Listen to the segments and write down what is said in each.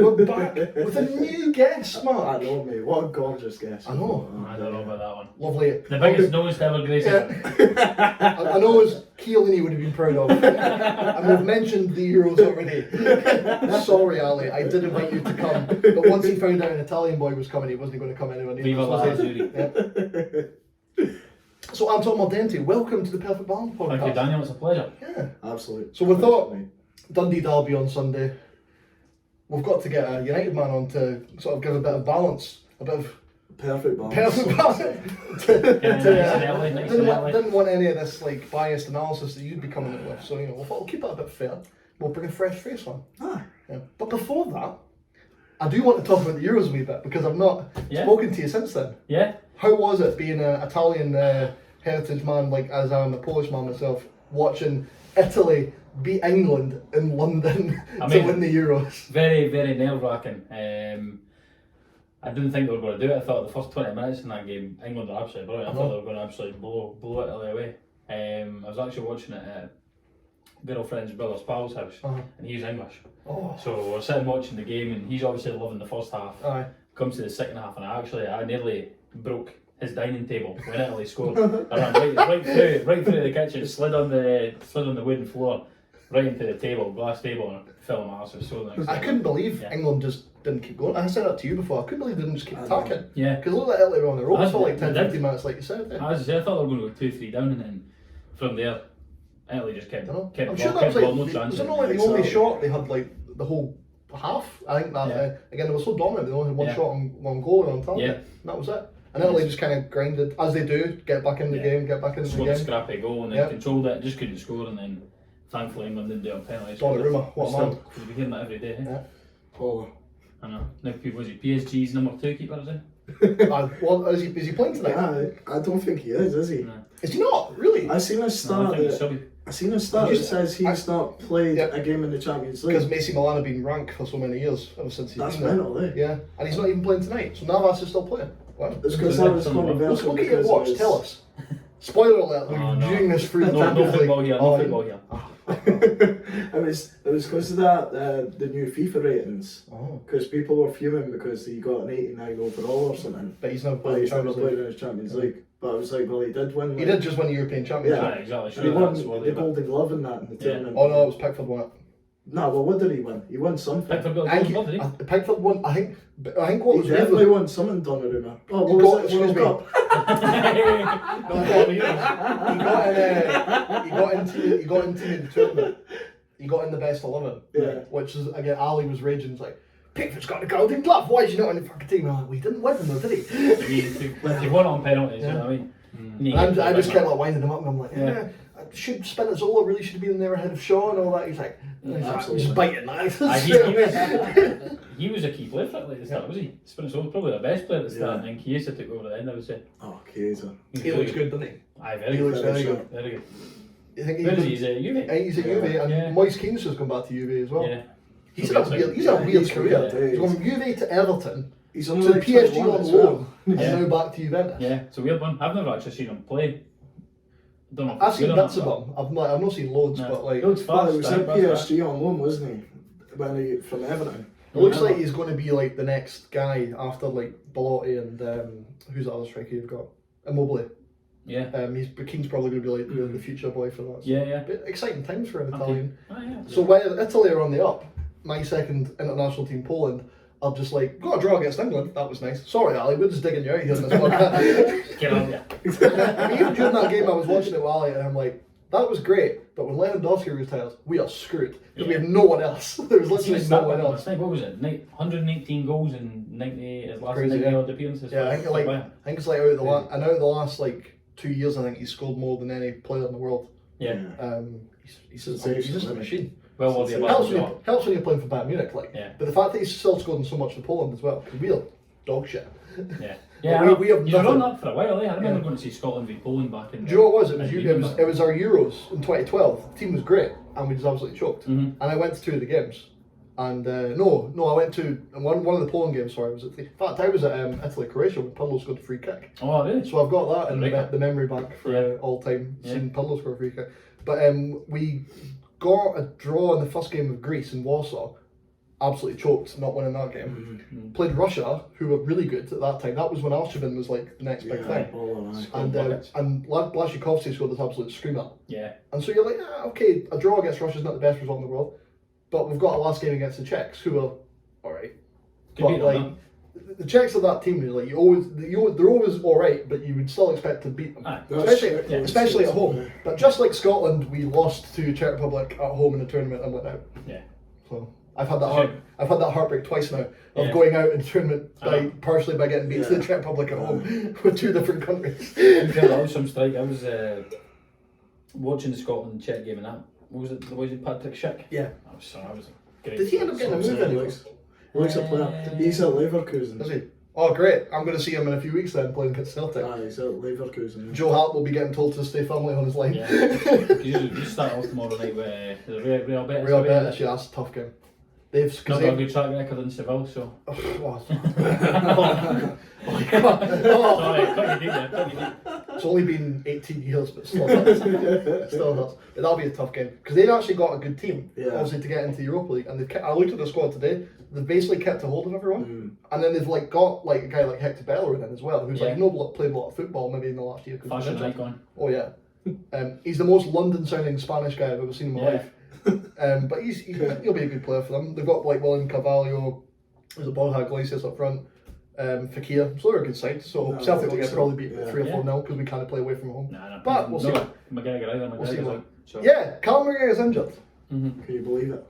We're back with a new guest, Marc. I know, mate. What a gorgeous guest. I know. I don't know about that one. Lovely. The biggest nose to ever grace it. I know as Chiellini would have been proud of. And we've mentioned the Euros already. Sorry, Ali, I did invite you to come. But once he found out an Italian boy was coming, he wasn't going to come anywhere near. Viva la Azzurri. So Anton Mordente, welcome to the Perfect Balance podcast. Thank you, Daniel. It's a pleasure. Yeah. Absolutely. So we thought Dundee Derby on Sunday. We've got to get a United man on to sort of give a bit of balance, a bit of perfect balance. perfect balance. Didn't want any of this like biased analysis that you'd be coming in with. So we thought we'll keep it a bit fair. We'll bring a fresh face on. Yeah. But before that, I do want to talk about the Euros a wee bit because I've not spoken to you since then. Yeah. How was it being an Italian heritage man, like as I'm a Polish man myself, watching Italy beat England in London to win the Euros? Very, very nerve-wracking. I didn't think they were going to do it. I thought the first 20 minutes in that game, England were absolutely brilliant. I thought they were going to absolutely blow Italy away. I was actually watching it at girlfriend's brother's pal's house, and he's English. So we're sitting watching the game, and he's obviously loving the first half. Comes to the second half, and I nearly broke his dining table when Italy scored. I ran right through the kitchen, slid on the wooden floor, right into the glass table, and it fell on my arse. It was so nice. I couldn't believe England just didn't keep going. I said that to you before. I couldn't believe they didn't just keep attacking. Yeah. Because look at Italy were on the ropes for like 10-15 minutes, like you said. As I said, I thought they were going to go 2-3 down, and then from there, Italy just kept I'm sure that was like, was it not like the only shot they had like the whole half? I think that, again, they were so dominant, they only had one shot on one goal and on target. And that was it. And Italy just kind of grinded, as they do, get back in the game, get back in the game. Scrappy goal, and then controlled it, just couldn't score, and then thankfully England didn't do it on penalties. Donnarumma, what a man. We'll be hearing that every day. Oh. I know. Now people, was he PSG's number 2 keeper, is he? Well, is he playing tonight? I don't think he is he? No. Is he not? Really? I seen his start. I seen his start. It says he's not played a game in the Champions League. Because Messi Milan have been ranked for so many years, ever since he's That's been there. mental, eh? Yeah, and he's not even playing tonight, so Navas is still playing. Wow. It's because that was controversial. Look at your watch, tell us. Spoiler alert, we're viewing this through the No football here, no football here. It was because of that, the new FIFA ratings. Because people were fuming because he got an 89 overall or something. But he's never played in his Champions League. But I was like, well, he did win. He did just win the European Championship. Yeah, exactly. He won the Golden Glove in that in the tournament. Oh no, it was Pickford won it. No, well, what did he win? He won something. Pickford won. I think what was definitely won something. Donnarumma. Oh, what was it? World Cup. He got into the tournament. He got in the best 11. Which is again, Ali was raging. He's like, Pickford's got the Golden Glove. Why is he not in the fucking team? I'm like, well, he didn't win them though, did he? He won on penalties. You know what I mean? I just kept like winding him up, and I'm like, should Spinazzola really should have been there ahead of Shaw and all that. He's like, just biting that. He was a key player for it at the start, was he? Spinazzola was probably the best player at the start, and then Chiesa took over at the end, I would say. Oh, Chiesa. He looks good, doesn't he? Aye, very good. Very good. Very good. You think Where is he? He's at Juve. He's at Juve, and Moise Keane's just gone back to Juve as well. Yeah. He's had a weird career. He's gone from Juve to Everton, he's to PSG on loan, and now back to Juventus. Yeah, it's a weird one. I've never actually seen him play. Don't know. I've seen bits of him. I've not seen loads, but like. He was at PSG on loan, wasn't he? From Everton. It looks like he's going to be like the next guy after like Belotti and who's the other striker you've got? Immobile. Yeah. Keane's probably going to be like the future boy for that. So. Yeah. But exciting times for an Italian. Okay. So while Italy are on the up, my second international team, Poland, are just like, got a draw against England. That was nice. Sorry, Ali, we're just digging you out here in this podcast. Get on, Even during that game, I was watching it with Ali, and I'm like, that was great, but when Lewandowski retires, we are screwed because we have no one else. There's literally no one else. What was it? 118 goals in 90 his last 90 odd appearances. Yeah, I think it's like out of the last like 2 years, I think he's scored more than any player in the world. Yeah. He's just a machine. Well, helps when you're playing for Bayern Munich, like. Yeah. But the fact that he's still scoring so much for Poland as well, because we are dog shit. Yeah. We have you've done that for a while, eh? I remember going to see Scotland v Poland back in. Do you know what it was? It was our Euros in 2012. The team was great, and we just absolutely choked. And I went to 2 of the games, and I went to one of the Poland games. Sorry, in fact I was at Italy Croatia when Pirlo scored the free kick. Oh, really? So I've got that in the memory bank for all time. Seeing Pirlo score a free kick, but we got a draw in the first game of Greece in Warsaw. absolutely choked not winning that game. Played Russia, who were really good at that time. That was when Arshavin was like the next big thing. And Blashikovsky scored this absolute screamer. Yeah. And so you're like, okay, a draw against Russia is not the best result in the world, but we've got a last game against the Czechs, who are alright. But like the Czechs of that team, like they're always alright, but you would still expect to beat them, especially at home. But just like Scotland, we lost to Czech Republic at home in the tournament and went out. Yeah. So I've had that heartbreak twice now of going out in the tournament partially by getting beat to the Czech Republic at home with two different countries. That was some strike. I was watching the Scotland Czech game and that. What was it? Patrick Schick? Yeah. I was great. Did he end up getting a move anyway? Looks a player. He's at Leverkusen. Is he? Oh, great. I'm going to see him in a few weeks then playing against Celtic. He's at Leverkusen. Joe Hart will be getting told to stay firmly on his line. Yeah. You start off tomorrow night with Real Betis. Real Betis, yeah, that's a tough game. They've not got a good track record in Seville, so. Sorry, cut you deep. It's only been 18 years, but still hurts. Still hurts. But that'll be a tough game because they've actually got a good team, obviously, to get into the Europa League. And I looked at the squad today. They've basically kept a hold of everyone, and then they've got a guy like Hector Bellerin in as well, who's played a lot of football maybe in the last year. Fashion icon. Oh yeah, he's the most London-sounding Spanish guy I've ever seen in my life. But he'll be a good player for them. They've got like William Carvalho, there's a Borja Iglesias up front, Fekir, so they're a good side. So Celtic will probably beat 3 or 4-0 because we can't play away from home. But we'll see. We'll see. Yeah, Callum McGregor's injured. Can you believe it?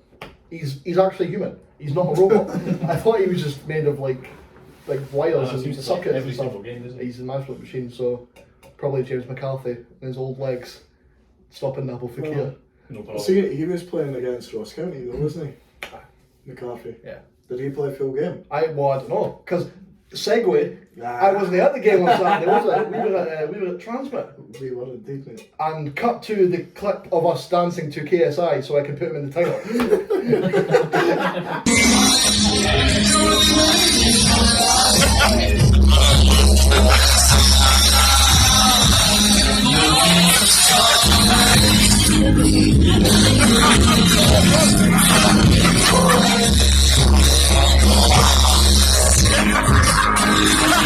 He's actually human. He's not a robot. I thought he was just made of like wires and sockets and stuff. He's an absolute machine. So probably James McCarthy and his old legs stopping Nabil Fekir. See, he was playing against Ross County though, wasn't he? McCarthy. Yeah. Did he play full game? I don't know, because segue. I wasn't at the game on Saturday, was I? We were at Transmit. We were indeed, mate. And cut to the clip of us dancing to KSI so I could put him in the title.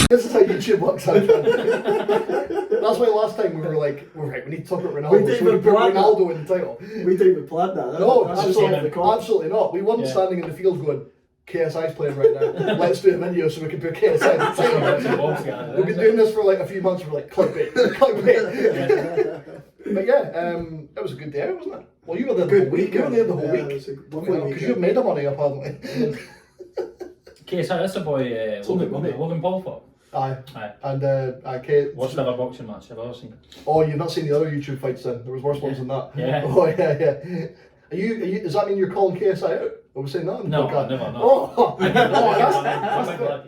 This is how YouTube works out. That's why last time we were like, we need to talk about Ronaldo, so we put Ronaldo in the title. We didn't even plan that. No, absolutely not. We weren't standing in the field going, KSI's playing right now. Let's do a video so we can put KSI in the title. We've been doing this for like a few months. We're like, clickbait. But yeah, it was a good day, wasn't it? Well, you were there the whole week. You were there the whole week. Because you've made the money, apparently. KSI, that's a boy, Logan Paulford. Aye. And Kate. What's the other boxing match I've ever seen? Oh, you've not seen the other YouTube fights then? There was worse ones than that. Yeah. Oh, yeah. Are you? Does that mean you're calling KSI out? Are we saying that? No, never.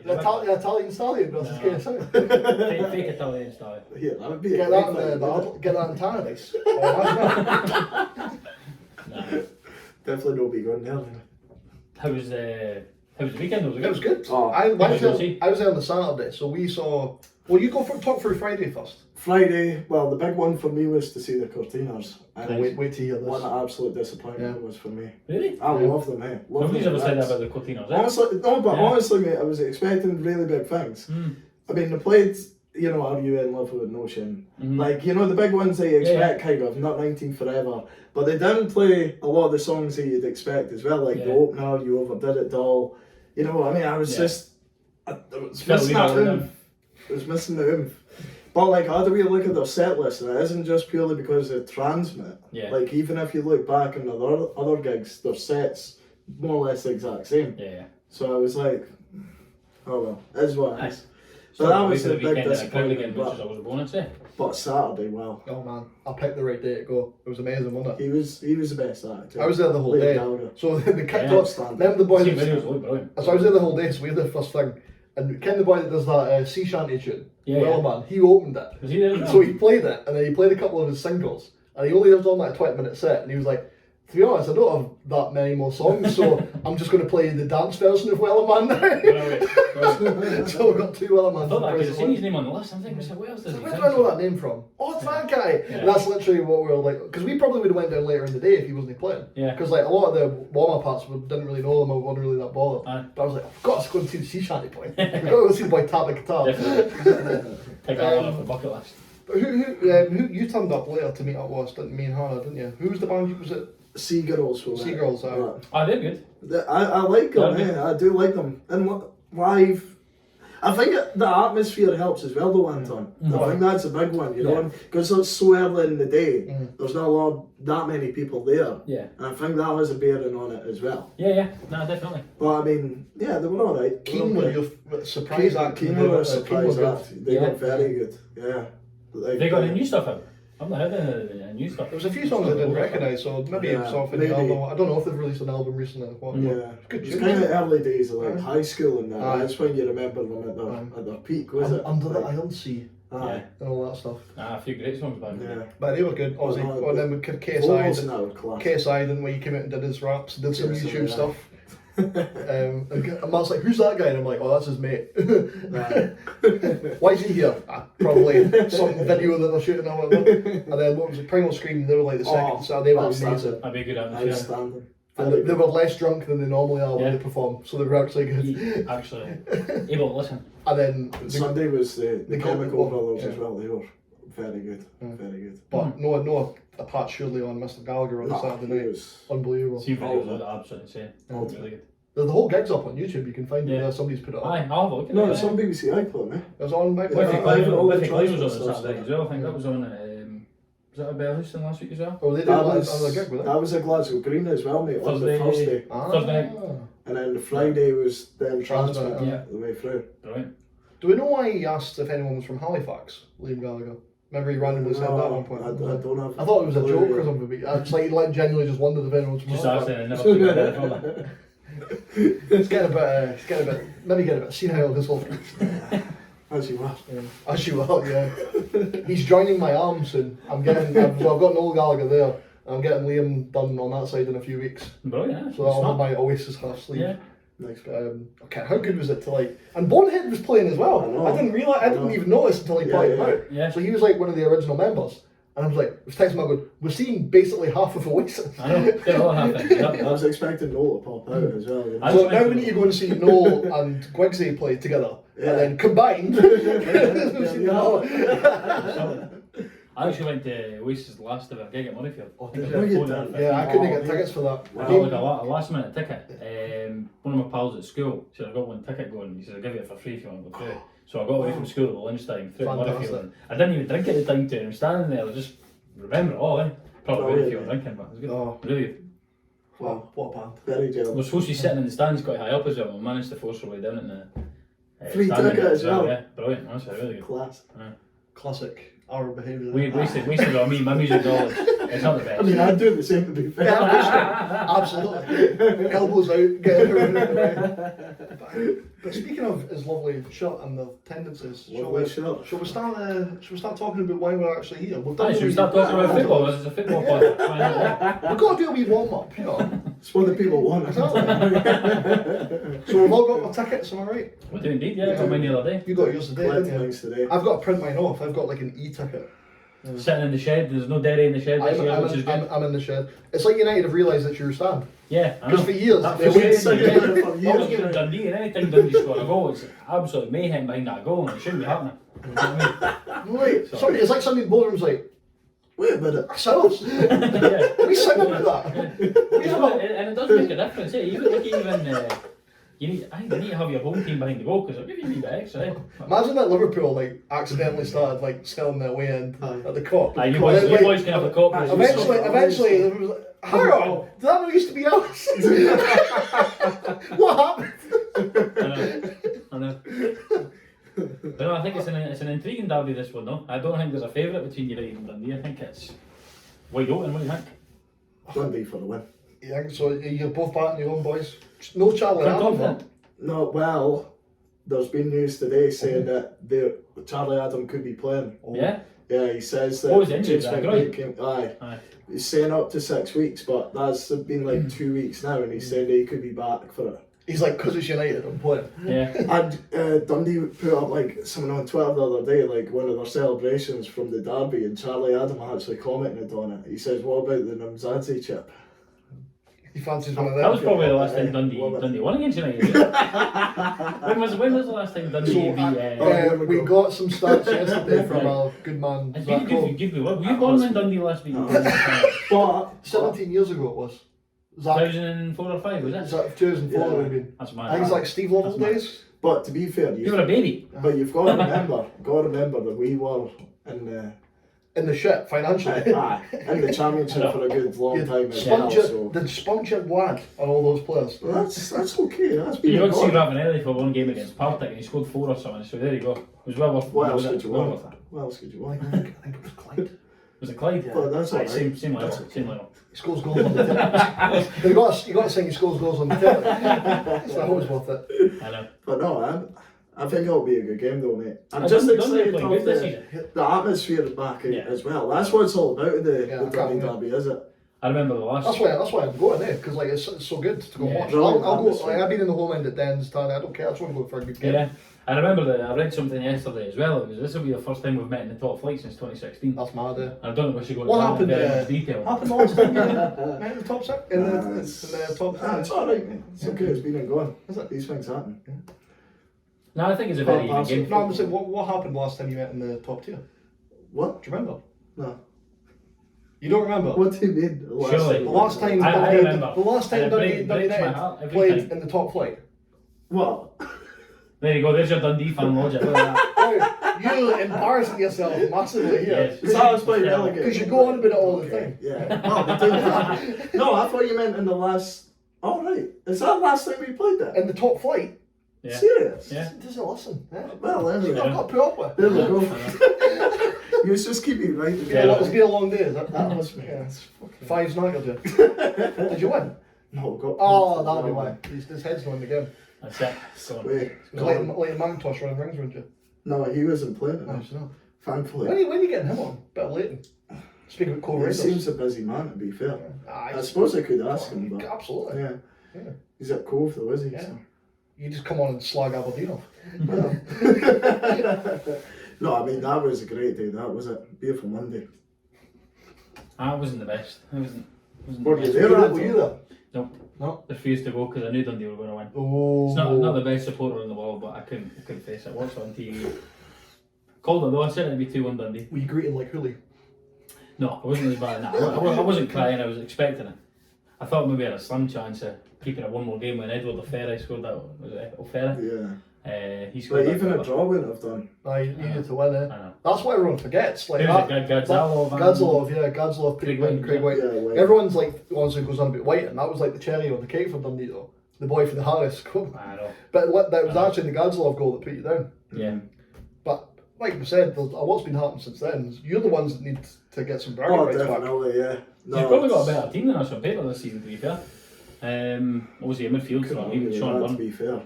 That's the Italian stallion versus KSI. Fake Italian style. Yeah, that would be get that in Paradise. Definitely don't be going there. How was the weekend? It was good. Oh, I was there on the Saturday, so we saw. Well, you talk through Friday first. Friday, well, the big one for me was to see the Cortinas. Wait to hear this. What an absolute disappointment it was for me. Really? I love them, hey. Nobody's ever said that about the Cortinas. Honestly, mate, I was expecting really big things. I mean, they played, Are You In Love With Notion? Like, the big ones that you expect, kind of, not 19 Forever. But they didn't play a lot of the songs that you'd expect as well, like the opener, You Overdid It Doll. I was just, I was missing that oomph. I was missing the oomph. But like, I had a wee look at their set list, and it isn't just purely because of Transmit. Yeah. Like, even if you look back on other gigs, their sets more or less the exact same. Yeah. So I was like, oh well, it is what it is. So that was the big disappointment. Which is always a bonus, eh? But Saturday, wow. Oh man, I picked the right day to go. It was amazing, wasn't it? He was the best actor. I was there the whole day. So the kicked off. Remember the boy that so I was there the whole day, so we had the first thing. And Ken, the boy that does that sea shanty tune, man, he opened it. Was he there? So he played it, and then he played a couple of his singles, and he only was on like a 20-minute set, and he was like, To be honest, I don't have that many more songs, so I'm just going to play the dance version of Wellerman now. So we've got 2 Wellermans. I thought I could have seen his name on the list. I'm thinking, where else does he Where do I know that name from? Oh, it's that guy. Yeah. And that's literally what we were like, because we probably would have went down later in the day if he wasn't playing. Yeah. Because like a lot of the warm-up parts, we didn't really know them, I wasn't really that bothered. But I was like, I've got to go and see the sea shanty boy. I've got to go see the boy tap the guitar. Definitely. Take that one off the bucket list. Who you turned up later to meet up with us, didn't me and Hannah, didn't you? Who was the band? Was it? Seagirls. Seagirls, Oh, they're good. I like them, I do like them. And live, I think the atmosphere helps as well though, Anton. I think that's a big one, you know, because it's so early in the day, there's not that many people there. Yeah. And I think that has a bearing on it as well. Yeah, no, definitely. But I mean, yeah, they were alright. Keen were your surprise act. Keen were a surprise act. They were very good, yeah. Like, they got any new stuff out? I've not heard any new stuff. There was a few songs I didn't recognise, so maybe it's off in the album. I don't know if they've released an album recently. It's kind of early days of like high school and that. That's when you remember them at their peak, was it? Under the Iron Sea. And all that stuff. A few great songs by them. But they were good. Obviously, and then with KSI, then when he came out and did his raps, did some YouTube stuff. And Marc's like, who's that guy? And I'm like, oh, that's his mate. Why is he here? Probably some video that they're shooting or whatever. And then what was it? Primal Scream, they were like the second, so they were amazing. I'd be good at it. And they were less drunk than they normally are when they perform, so they were actually good. Actually, able to listen. And then Sunday was the Chemical Brothers as well. They were very good, very good. But no, a Pat Shirley on Mr. Gallagher on Saturday night. Was unbelievable. See videos are absolutely insane. Really good. The whole gig's up on YouTube. You can find it there. Somebody's put it up. Aye, I'll have a look at it. No, it's on BBC iPlayer, eh? It was on my Cliffy Clay was on Saturday as well. I think that was on. Was that a Bellhouston last week as well? Oh, they did another gig with it. That was a Glasgow Green as well, mate. On the Thursday. Thursday. And then the Friday was then transfer the way through. Brilliant. Do we know why he asked if anyone was from Halifax, Liam Gallagher? Remember he randomly said that at one point? I don't have. I thought it was a joke or something, but I like genuinely just wondered if anyone was from Halifax. Just asking, I never It's getting a bit, maybe get a bit senile this whole thing. As you are. As you are, yeah. He's joining my arm soon. I've got Noel Gallagher there, and I'm getting Liam done on that side in a few weeks. Brilliant. So that'll have my Oasis half sleeve. Yeah. Nice. Okay, how good was it to like? And Bonehead was playing as well. I didn't realise. I didn't even notice until he pointed out. Yeah. So he was like one of the original members. And I was like, I was texting him, going, we're seeing basically half of Oasis. I know, they're all half I was expecting Noel to pop out as well. You know? So now we need to go and see Noel and Gwigsy play together. And then combined. I actually went to Oasis' last ever gig at Murrayfield. I couldn't get tickets for that. I got like a last minute ticket. One of my pals at school said, I've got one ticket going. He said, I'll give you it for free if you want to go through. So I got away from school at lunchtime through Murrayfield. And I didn't even drink at the time too. I'm standing there, I just remember it all. Probably if you were drinking, but it was good. Really good. Wow, what a band. Very jealous. We're supposed to be sitting in the stands quite high up as well. We managed to force our way down in the free ticket as well. Yeah, brilliant. That's really good. Class. Classic our behaviour. We wasted on me, my music knowledge. It's not the best. I mean, I'd do the same to be fair. Absolutely. Elbows out, get it. But speaking of his lovely shirt and the tendencies, shall we start talking about why we're actually here? Should we start talking about football? This is a football podcast. We've got to do a wee warm up, you know. It's what the people want. Exactly. So we've all got our tickets, am I right? We do indeed, yeah. I got mine the other day. You got yours today, didn't you? I've got to print mine off. I've got like an e-ticket. Sitting in the shed, there's no dairy in the shed this year, which is good. I'm in the shed. It's like United have realised that you're a stand. Yeah, because for years they've been always giving Dundee, and any time Dundee score a goal, it's absolute mayhem behind that goal, and it shouldn't be happening. You know what I mean? Right. It's like somebody in the boardroom's like, wait a minute, ourselves. We sing about that. And it does make a difference. You need to have your home team behind the goal because it'll give you a wee bit extra. Imagine that Liverpool accidentally started selling their way in at the Kop. You boys can have the Kop. Eventually, it was like, hang on, did that not used to be us? What happened? I know. But no, I think it's an intriguing derby, this one, though. I don't think there's a favourite between United and Dundee. I think it's wide open. What do you think? Dundee for the win. Yeah, so you're both batting your own boys. No Charlie Adam. No, well, there's been news today saying that Charlie Adam could be playing. Yeah. Yeah, he says that. What was the injury? James That McBride groin? Aye. He's saying up to 6 weeks, but that's been like 2 weeks now, and he's saying that he could be back for it. He's like, because it's United, I'm playing. Yeah. And Dundee put up like someone on Twitter the other day, like one of their celebrations from the derby, and Charlie Adam actually commented on it. He says, "What about the Namzadze chip?" He fancies one of them. That was probably the last time Dundee won against United. when was the last time Dundee beat? We got some stats yesterday from our good man. Give me one. Were you born in Dundee last week? But 17 years ago it was. 2004 or 5, was it? Is that 2004 it would have been? That's I mad. think it's like Steve Lovell days. But to be fair, You were a baby. but you've got to remember that we were In the shit, financially. in the championship for a good long time as well. So The sponsored lad on all those players. well, that's okay. That's been You a got to see good. Ravanelli for one game against Partick and he scored 4 or something, so there you go. It was well worth it. What else could you Well want? worth it. What else could you I want? think it was Clyde. Was it Clyde? Well, that's all right. Same level. He scores goals on the telly. you got to think he scores goals on the telly. It's always worth it. I know. But no, I think it'll be a good game though, mate. I'm I just don't excited play of good this season. the atmosphere is back Yeah. as well. That's what it's all about with the Yeah, Dundee I can't derby, is it? I remember the last. That's why I'm going there, because like it's so good to go Yeah. watch. Brilliant I'll go. atmosphere. Like, I've been in the home end at Dens Town. I don't care. I just want to go for a good game. Yeah. I remember that I read something yesterday as well. This will be the first time we've met in the top flight since 2016. That's mad. I don't know if we should go into What that happened? in very much detail. Happened last time. Met in the top six. In the top. It's alright, mate. It's okay, it's been and gone. Is it? These things happen. No, I think it's a very even game. No, I'm saying, what happened last time you met in the top tier? What? Do you remember? No. You don't remember? What do you mean? Surely. The last time I remember. The last time And it Dundee breaks my United heart every played time. in the top flight. What? There you go, there's your Dundee fan logic. Look at that. You're embarrassing yourself massively here. Yes. Is that us playing relegated? Because you go on about it all the time. Yeah. Oh, we did that. No, I thought you meant in the last. Oh, right. Is that the last time we played that? In the top flight. Yeah. Serious? Yeah. Doesn't listen. Yeah. Well, there we You've go. got to put up with. There we go. You just keep me right. Yeah. It's been a long day, is it? That was me. Yeah. That's fucking- Five's knackered you. Did you win? No, got. Oh, that'll be why. His head's not in the game. That's it. So, Wait. It was like Macintosh running rings, weren't you? No, he wasn't playing it. No, it's not. Thankfully. When are you getting him on? Bit of Leighton. Speaking of He co-raiders. seems a busy man, to be fair. Aye. I suppose I could ask him, but Absolutely. yeah. Yeah. He's at Cove though, is he? Yeah. So. You just come on and slag Aberdeen off. Well. No, I mean that was a great day. That was a beautiful Monday. I wasn't the best. I wasn't Were the you best. there? Were you there? Nope. No. Refused to go because I knew Dundee were going to win. Oh. It's not the best supporter in the world, but I couldn't face it. I watched it on TV. Called it though. I said it'd be 2-1 Dundee. Were you greeting like Hooley? No, I wasn't as bad. I wasn't crying. I was expecting it. I thought maybe I had a slim chance of keeping it one more game when Edward O'Ferry scored that. Was it O'Ferry? Yeah. He scored But that even a goal. draw wouldn't have done. You needed to win it. I know. That's what everyone forgets. Like Who was it? Gadzalov. Gadzalov, Craig Craig White. Yeah, White. Everyone's like honestly goes on about White, and that was like the cherry on the cake for Dundee though. The boy for the Harris goal. I know. But that was actually the Gadzalov goal that put you down. Yeah. But like we said, a lot's been happening since then. You're the ones that need to get some bragging Oh, rights back. definitely, yeah. You've probably got a better team than us on paper this season, to be fair. Obviously, a midfield throw, even Sean to Dunn. be fair.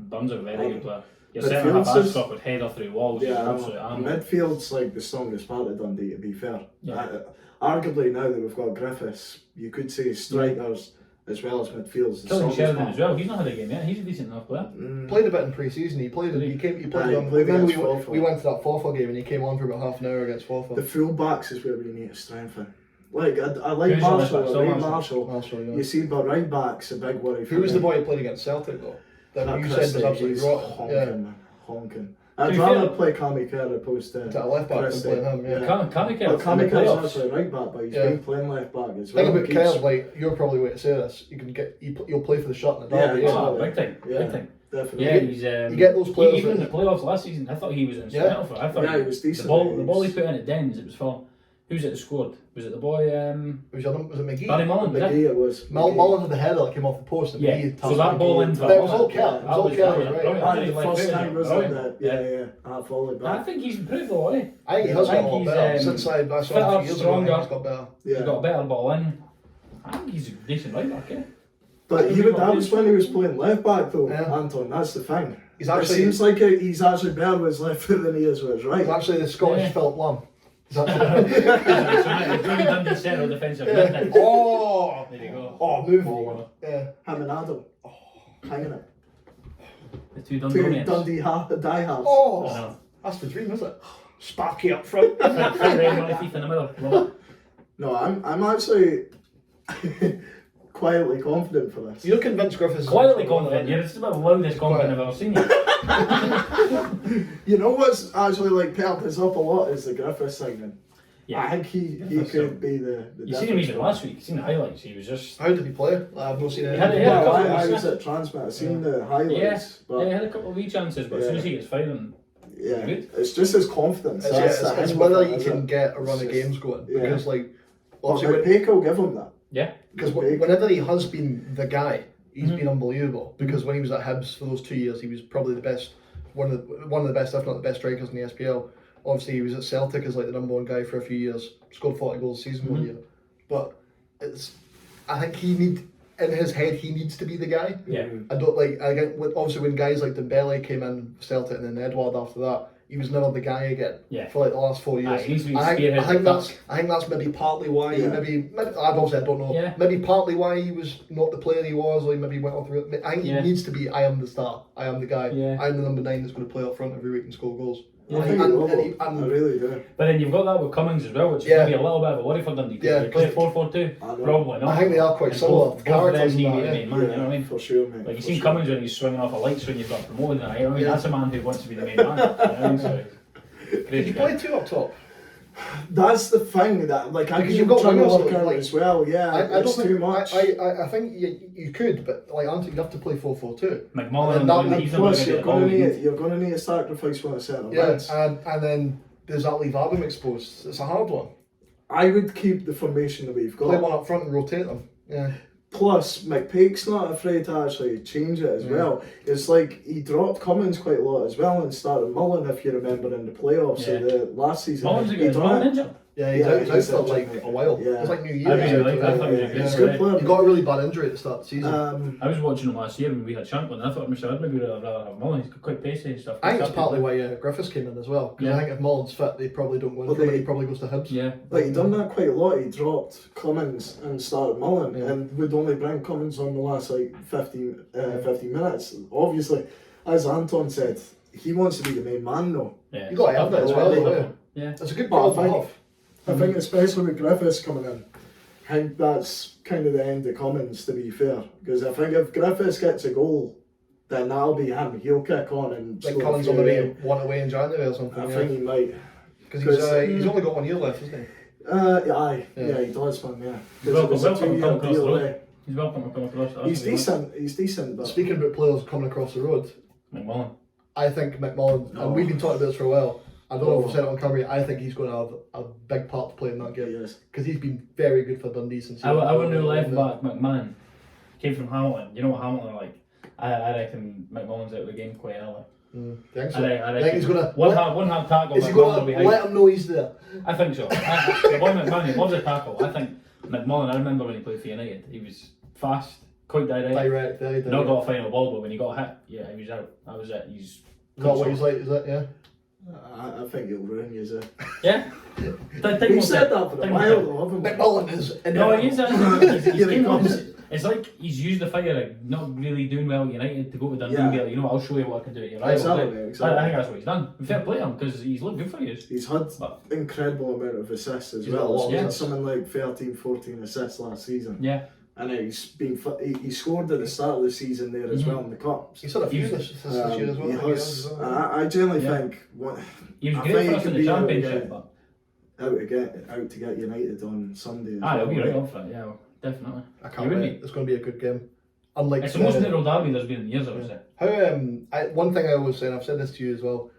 Dunn's a very good player. Your Midfield's centre half is- Ashcroft would header through walls. He's an absolute animal. Midfield's like the strongest part of Dundee, to be fair. Yeah. Arguably, now that we've got Griffiths, you could say strikers as well as midfield's the Tilden strongest Sheridan part. as well. He's not had a game yet. He's a decent enough player. Played a bit in pre-season. He played. He played. He on. played Remember against Forfar. we went to that Forfar game and he came on for about half an hour against Forfar. The full backs is where we need to strengthen. Like, I like Who's your Marshall, left back? I like Still Marshall. Marshall, yeah. You see, but right back's a big worry for Who was me. the boy who played against Celtic though? That you said was Christie, absolutely he's rotten. honking, Yeah. man. Honking. I'd be rather fair- play Kamikera opposed to To a left back than Christie. playing him. Yeah. Kamikera Well, in the Kamikera's playoffs. actually right back, but he's Yeah. been playing left back as Thing well. about Keeps- Kev, like you're probably way to say this. You can get you'll play for the shot in the Yeah, derby. exactly. Big time. Yeah. Big time. Definitely. Yeah, he's. You get those players Even in that- the playoffs last season, I thought he was instrumental for it. I thought Yeah, he was decent. The ball he put in at Dens, it was for. Who's it that scored? Was it the boy? Was it McGee? Barry Mullen, was it? McGee it was. Mullen had the header that came off the post. And Yeah, McGee so tapped that it. ball into But it was all Kelly. It was all Kelly, right? The first time was that. Yeah. I followed I back. think he's improved a lot. I think he has got a lot he's, better since I saw him fitter, 2 years ago. I think stronger. he's got better. He's Yeah. got a better ball in. I think he's a decent right back, yeah. But that was when he was playing left back though, Yeah. Anton. That's the thing. He's It actually seems like he's actually better with his left foot than he is with his right. he's actually the Scottish Philip Lam. He's actually, Johnny Dundee central defensive midfield. oh, There you go. oh, move. Baller. Yeah. Him and Adam. Hanging it. The two Two Dundonians. Dundee diehards. Oh, I know. that's the dream, isn't it? Sparky up front. Money teeth in the middle. Love it. No, I'm actually quietly confident for this. You're convinced Griffiths is Quietly confident. You're just about the loudest confident I've ever seen you. You know what's actually like perked us up a lot is the Griffiths signing. Yeah. I think he could be the You seen him even last week. You seen the highlights. He was just. How did he play? I've not seen He it. had a Well, couple of I was assists. at Transmit. I've seen the highlights, Yeah, but he had a couple of wee chances, but as soon as he gets firing, yeah, good. it's just his confidence. That's the It's hang whether with it, you isn't can it? get a run of It's games going. yeah. Because, like, Well, obviously, Peake will give him that. yeah. because whenever he has been the guy, he's been unbelievable. Because when he was at Hibs for those 2 years, he was probably the best, one of the best, if not the best strikers in the SPL. Obviously, he was at Celtic as like the #1 guy for a few years. Scored 40 goals a season 1 year. But I think in his head, he needs to be the guy. Yeah. I don't like. Obviously, when guys like Dembele came in for Celtic and then Edward after that, he was never the guy again. Yeah. For like the last 4 years. He needs to be I spearheading think the that's maybe partly why. Yeah. Maybe obviously I don't know. Yeah. Maybe partly why he was not the player he was, or maybe he went off the route. I think Yeah. he needs to be. I am the star. I am the guy. Yeah. I'm the number 9 that's going to play up front every week and score goals. I think he will. and I really do. But then you've got that with Cummings as well, which is Yeah. maybe a little bit of a worry for Dundee. Yeah, They play a 'cause 4-4-2. I know. Probably not. I think they are quite And similar. both of them Characters need and to be that, the yeah. main man, you know what I mean? For sure, mate. Like you for seen sure. Cummings when he's swinging off a lights when you've got promoted. I mean, Yeah. that's a man who wants to be the main man. You know what I mean? So, Did crazy you guy. play 2 up top? That's the thing that like I Because keep you've got trying to wingers work that, out like, as well. Yeah, I don't it's think too much. I think you could, but like Anton, you have to play 4-4-2. McMullen, And that- and and he's not Plus, going to you're get the ball. going to need to sacrifice one of the centre Yeah, mids. and then does that leave Adam exposed? It's a hard one. I would keep the formation that we've Play got. one up front and rotate them. Yeah. Plus, McPake's not afraid to actually change it as well. It's like he dropped Cummins quite a lot as well and started Mullen, if you remember, in the playoffs of the last season. Mullen's He again, is done Mullen it. injured? Yeah, he's out for like a while. Yeah. It's like New I Year. really like that. I thought he was a great He's a player. good player. He got a really bad injury at the start of the season. I was watching him last year when we had Champion, and I thought Mr. I'd maybe rather have Mullen. He's got quite pacey and stuff. I think it's partly why Griffiths came in as well. Because I think if Mullen's fit, they probably don't win. But But they- he probably goes to Hibs. Yeah. Like he done that quite a lot. He dropped Cummins and started Mullen, Yeah. and would only bring Cummins on the last like 15 minutes. Obviously, as Anton said, he wants to be the main man though. Yeah. You got to have that as well, though. Yeah. It's a good But I problem to think, have. I think especially with Griffiths coming in, I think that's kind of the end of Cummins, to be fair. Because I think if Griffiths gets a goal, then that'll be him. He'll kick on and Like score Collins a on few the way, in. one away in January or something. I think he might. Because because, he's only got 1 year left, isn't he? Yeah, he does, man, yeah. He's Because welcome, it's a welcome to 2-year come across the deal, road. eh? He's welcome to come across. He's decent, but Speaking about players coming across the road, McMullen. I think McMullen, and we've been talking about this for a while, I don't know if I've said it on camera, I think he's going to have a big part to play in that he game. is. Because he's been very good for Dundee since Our new left back, McMahon, came from Hamilton. You know what Hamilton are like? I reckon McMullen's out of the game quite early. Think so. I think he's going to... one hard tackle. Is he McMullen going will be to hiding. let him know he's there? I think so. The boy McMahon, he loves a tackle. I think McMullen, I remember when he played for United, he was fast, quite direct. Direct, very direct. Not got a final ball, but when he got hit, yeah, he was out. That was it. He's Not what he's like, is it? Yeah. I think he'll ruin you, sir. yeah. He said that for a while, though, haven't we? McMullen is... No, he is. He's Here he came on- comes. It's like he's used the fire, like, not really doing well at United, to go to Dundee and be like, you know what, I'll show you what I can do at your rival. Exactly, exactly. I think that's what he's done. Fair play him, because he's looked good for you. He's had But- incredible amount of assists as He's got a well. lot of He's had assists. something like 13, 14 assists last season. Yeah. And he's been he scored at the start of the season there as well in the cups. He's had a few this year as well. He I think has. as well. I generally Yeah. think He was I great think for he us in can the be out Championship, again. but out to get United on Sunday. as he'll be well. right up for it, yeah, well, definitely. I He can't would wait. be. It's going to be a good game. Unlike It's the most narrow derby there's been in years, I would say. how one thing I always say, and I've said this to you as well,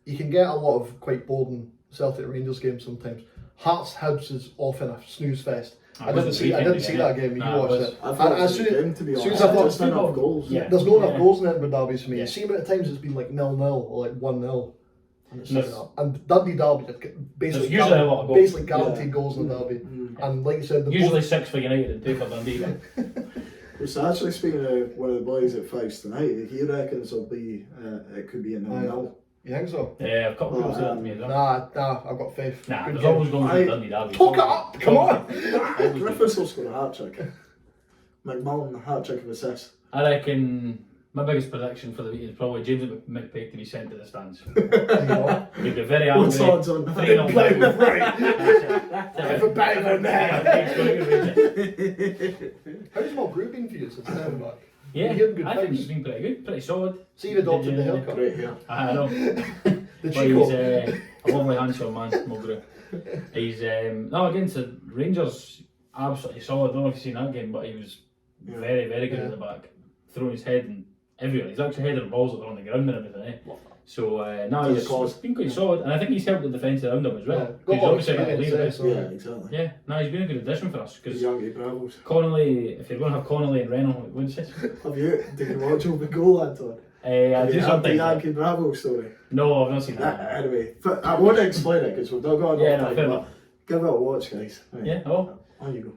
you can get a lot of quite boring Celtic Rangers games sometimes. Hearts Hibs is often a snooze fest. I didn't see that game. You watched it. I thought And it was as a soon good game, to be as soon honest. as I thought Just not enough goals. Yeah. there's no enough goals in Edinburgh derbies for me. Yeah. See, but at times it's been like 0-0 or like 1-0. And it's There's- and Dundee derby basically There's usually a lot of goals. basically guaranteed goals in the derby. And like you said, the Usually 6 for United and 2 for Dundee. So actually speaking of one of the boys at Fives tonight, he reckons it could be a 0-0. You think so? Yeah, a couple of people said that to me as well. Nah, I've got faith. Nah, Good there's game. always going to be Dundee derby. Talk it up! Come on! Griffiths will score a hat-trick. McMullen, a hat-trick of assists. I reckon my biggest prediction for the week is probably James McPake to be sent to the stands. You know? He'd be very angry. What's odds on that? 3-0 down. Have a bang on that. Right. How's Marc been for you since then, Mark? Yeah, You hearing good I think things? he's been pretty good, pretty solid. See, you've adopted the haircut. Great hair. I know. The But Chico. he's a lovely handsome man, Mulgrew. He's no, against the Rangers, absolutely solid. I don't know if you've seen that game, but he was very, very good at the back, throwing his head and everywhere. He's actually heading balls that are on the ground and everything. Eh? So no, he's been quite solid, and I think he's helped the defence around him as well. Got He's a lot of obviously a bit of leader. experience, Yeah, exactly. Yeah, no, he's been a good addition for us The because Yankee Bravos. Connolly, if you're going to have Connolly and Reynolds, what did you say? Did you watch Open Goal, Anton? I Have do you heard the something. Yankee Bravo story? No, I've not seen that. Anyway, I want to explain it because we've not got Yeah, enough no, time, fair but enough. give it a watch, guys. Right. Yeah, oh. On you go.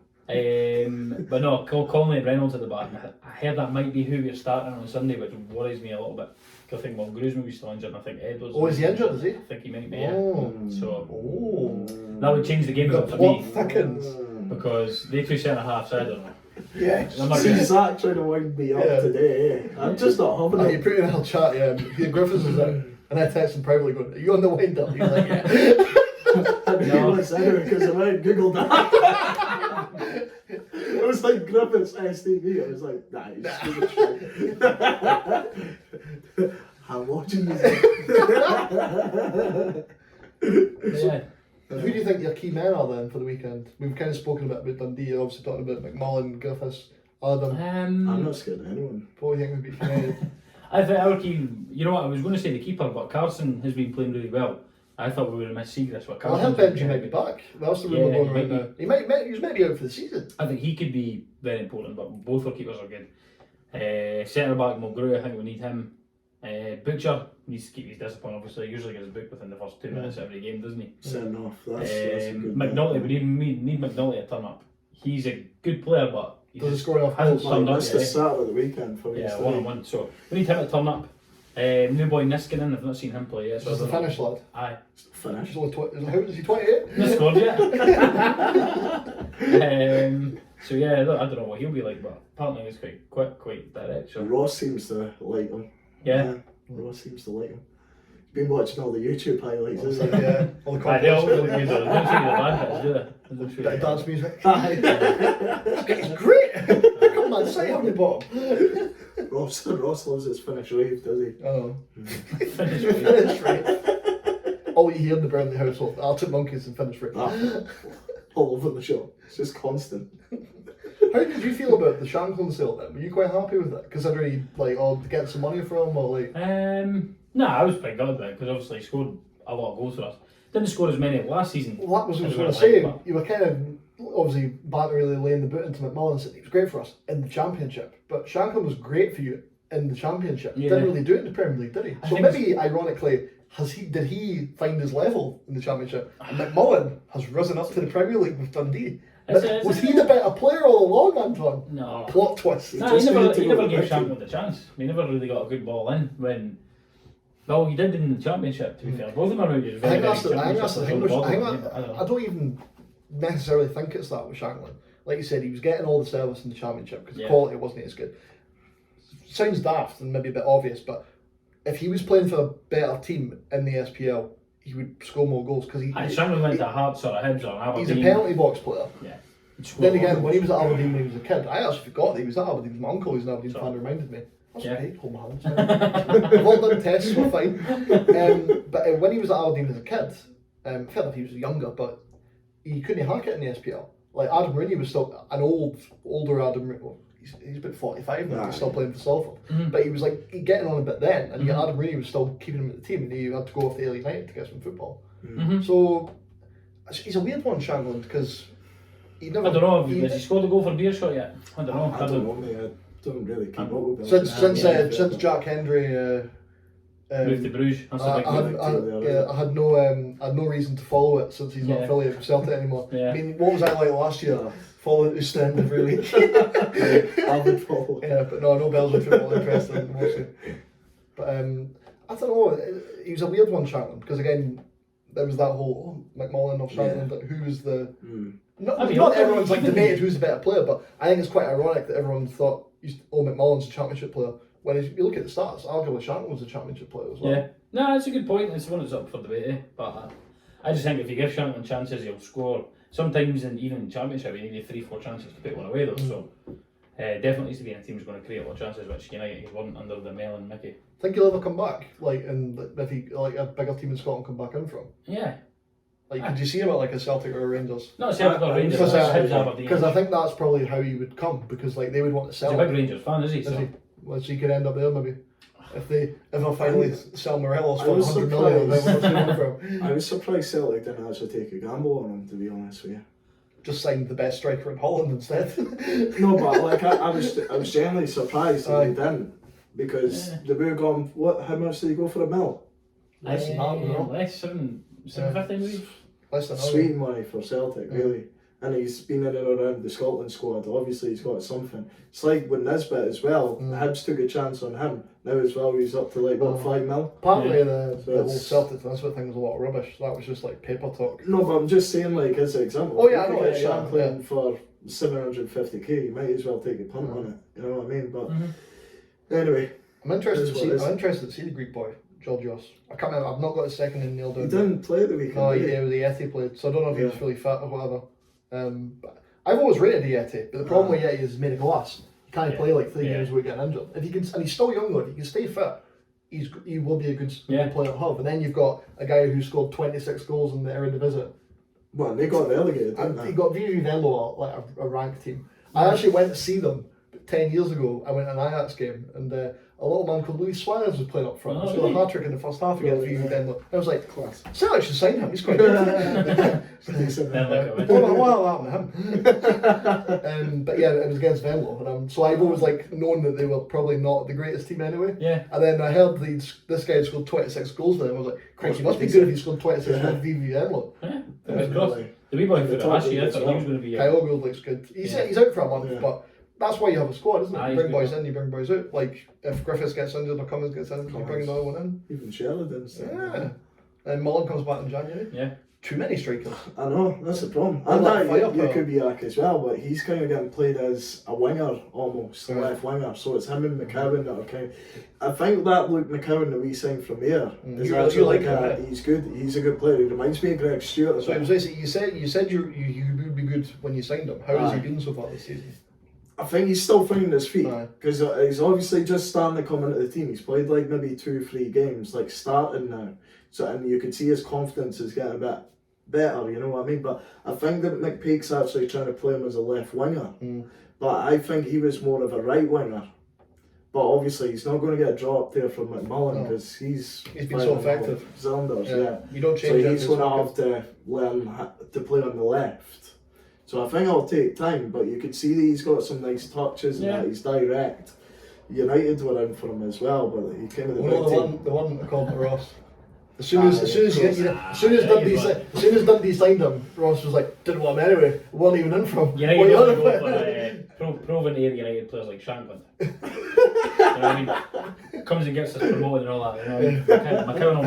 But no, Connolly and Reynolds at the back. I heard that might be who we're starting on Sunday, which worries me a little bit. I think Mulgrew's maybe still injured, and I think Edwards. Oh, is he injured, is he? I think he might be. Oh. Yeah. So Oh. that would change the game a The bit for plot me thickens. because they two centre halves. I don't know. Yeah. I'm not See, gonna- Zach trying to wind me up Yeah. today. Eh? I'm just not having Oh, it. you put in a chat, yeah. Griffiths is out. And I text him privately going, are you on the wind up? He's like, yeah. I didn't realize anyway because I went and googled that. It was like Griffiths STV. I was like, nah, he's stupid shit. I'm watching this. Yeah. Who do you think your key men are then for the weekend? We've kind of spoken about Dundee, obviously talking about McMullen, Griffiths, Adam. I'm not scared of anyone. What do you think would be key men? I think our key. You know what? I was going to say the keeper, but Carson has been playing really well. I thought we would have missed Seagrass, but Well, I Carson. heard Benji might be back. That's the rumour Yeah, going he around might now. He might be out for the season. I think he could be very important, but both our keepers are good. Centre back Mulgrew, I think we need him. Butcher needs to keep his discipline. Obviously, he usually gets booked within the first 2 minutes every game, doesn't he? Send off. That's a good McNulty, we need McNulty to turn up. He's a good player, but he Doesn't just score enough hasn't goals. turned up That's yet. the start of the weekend for you. Yeah, 1-on-1. So we need him to turn up. New boy Niskanen, I've not seen him play yet. So He's I the don't know. Finnish lad. Aye. Finish. He's only how old is he? 28? Not scored yet. So yeah, I don't know what he'll be like, but apparently he's quite direct. So Ross seems to like him. yeah. Ross seems to like him. Been watching all the YouTube highlights, It's isn't like, he? yeah, all the Aye, they all look compliments. good though. They don't show you the bad bits, do they? They don't show you Bit of the- dance music. This guy's great! Come on, say on the bottom. Ross loves his Finnish rave, does he? Oh. Finish with you. Finnish rave. All you hear in the Burnley household, Arctic Monkeys and Finnish rave. All over the show. It's just constant. How did you feel about the Shanklin sale then? Were you quite happy with it? Considering you getting some money from or like... No, I was pretty good about it because obviously he scored a lot of goals for us. Didn't score as many last season. Well, that was what I was as going to we say. would like, You were kind of obviously really laying the boot into McMullen, saying he was great for us in the Championship. But Shanklin was great for you in the Championship. Yeah. Didn't really do it in the Premier League, did he? I So think maybe, ironically, did he find his level in the Championship? And McMullen has risen up to the Premier League with Dundee. Was he the better player all along, Anton? No. Plot twist. No, he just never, needed to he go never to gave Ricky. Shanklin the chance. He never really got a good ball in when. Well, he did in the Championship, to be fair. Both of them are really I very, think that's the Championship thing. on the ball, I but don't even necessarily think it's that with Shanklin. Like you said, he was getting all the service in the Championship because the quality wasn't as good. Sounds daft and maybe a bit obvious, but if he was playing for a better team in the SPL, he would score more goals because Shanklin went to Hearts or Hibs or Aberdeen. he's a penalty box player. Yeah. Then again, when he was at Aberdeen when he was a kid, I actually forgot that he was at Aberdeen. My uncle who's an Aberdeen Sorry. fan reminded me. That's Yeah. okay, hold my hands. We've all done tests, we're fine. But when he was at Aberdeen as a kid, I felt like he was younger, but he couldn't hack it in the SPL. Like Adam Rooney was still an older Adam Rooney. Well, he's about 45 now, he's still playing for Salford. But he was like getting on a bit then, and yet Adam Rooney was still keeping him at the team, and he had to go off to United to get some football. So he's a weird one, Shanklin, because he never. I don't know, has he scored a goal for Beershot yet? I don't know. I don't know, mate. I don't really keep up with it. Since Jack Hendry Moved to Bruges. That's a big move. I had no reason to follow it since he's not affiliated with Celtic anymore. Yeah. I mean, what was that like last year? Following Ostend, really. I would follow. Yeah, but no Belgian football interested in mostly. But I don't know. He was a weird one, Shanklin, because again, there was that whole McMullen of Shanklin. But who was the? Not everyone's like debated who's the better player, but I think it's quite ironic that everyone thought McMullen's a championship player. When you look at the stats, arguably Shanklin was a championship player as well. Yeah, no, that's a good point. It's one that's up for debate. But I just think if you give Shanklin chances, he'll score. Sometimes, even in championship, you need 3-4 chances to put one away though. So definitely needs to be in a team who's going to create a lot of chances, which United weren't under the Mel and Mickey. Think he'll ever come back, and if he a bigger team in Scotland come back in from? Yeah. Could you see him at a Celtic or a Rangers? Not Celtic or Rangers. Because I think that's probably how he would come, because they would want to sell. He's a big Rangers fan, is he? Well, so he could end up there maybe. If they finally sell Morelos for 100 million, then what's he going from? I was surprised Celtic didn't actually take a gamble on him, to be honest with you. Just signed the best striker in Holland instead. No, but I was genuinely surprised that they didn't, because they were going. How much did he go for a mil? Less 750 maybe. Less than sweet money for Celtic, really. And he's been in and around the Scotland squad. Obviously, he's got something. It's like with Nisbet as well. Hibs took a chance on him. Now as well, he's up to 5 mil. Partly the whole Celtic Nisbet thing was a lot of rubbish. That was just paper talk. No, but I'm just saying, as an example. Oh yeah, I know. Shanklin for 750k, you might as well take a punt on it. You know what I mean? But anyway, I'm interested to see the Greek boy. Georgios. I can't remember. I've not got a second in nailed down. He didn't play the weekend. No, the Yeti played, so I don't know if he was fully fit or whatever. But I've always rated the Yeti, but the problem with Yeti is he's made of glass. He can't play 3 games without getting injured. If he can, and he's still young though. If he can stay fit, he will be a good player to have. And then you've got a guy who scored 26 goals in the Eredivisie. Well, they got relegated. And he got VV Venlo, a ranked team. I actually went to see them 10 years ago. I went to an Ajax game, and a little man called Luis Suarez was playing up front. He scored a hat-trick in the first half against VV Venlo. I was like, class. Celtic should sign him. He's quite good. What happened to him? But yeah, it was against Venlo. And so I've always known that they were probably not the greatest team anyway. Yeah. And then I heard this guy had scored 26 goals for them. I was like, Christ, he must be good if he scored 26 goals with VV Venlo. Yeah, the wee boy for the last year, I thought he was going to be. Kyle Gould looks good. He's out for a month, but that's why you have a squad, isn't it? You bring boys in, you bring boys out. If Griffiths gets injured or Cummins gets injured, you bring another one in. Even Sheridan's. Yeah. And Mullen comes back in January. Yeah. Too many strikers. I know, that's the problem. And that you could be as well, but he's kind of getting played as a winger almost, a left winger. So it's him and McCowan that are kind of. I think that Luke McCowan that we signed from there is actually he's good. He's a good player. He reminds me of Greg Stewart. So it was basically you said you would be good when you signed him. How has he been so far this season? I think he's still finding his feet because he's obviously just starting to come into the team. He's played maybe 2-3 games, starting now. So and you can see his confidence is getting a bit better, you know what I mean? But I think that McPeak's actually trying to play him as a left winger. But I think he was more of a right winger. But obviously he's not going to get a draw up there from McMullen because he's been so effective. Cylinders, You don't change. So he's going to have to learn to play on the left. So I think it'll take time, but you can see that he's got some nice touches and that he's direct. United were in for him as well, but he came in the one that called Ross. As soon as Dundee signed him, Ross was like, didn't want him anyway. Wasn't even in for him. United don't go for proven United players like Shanklin. You know what I mean? Comes and gets us promoted and all that. You know, McCowan will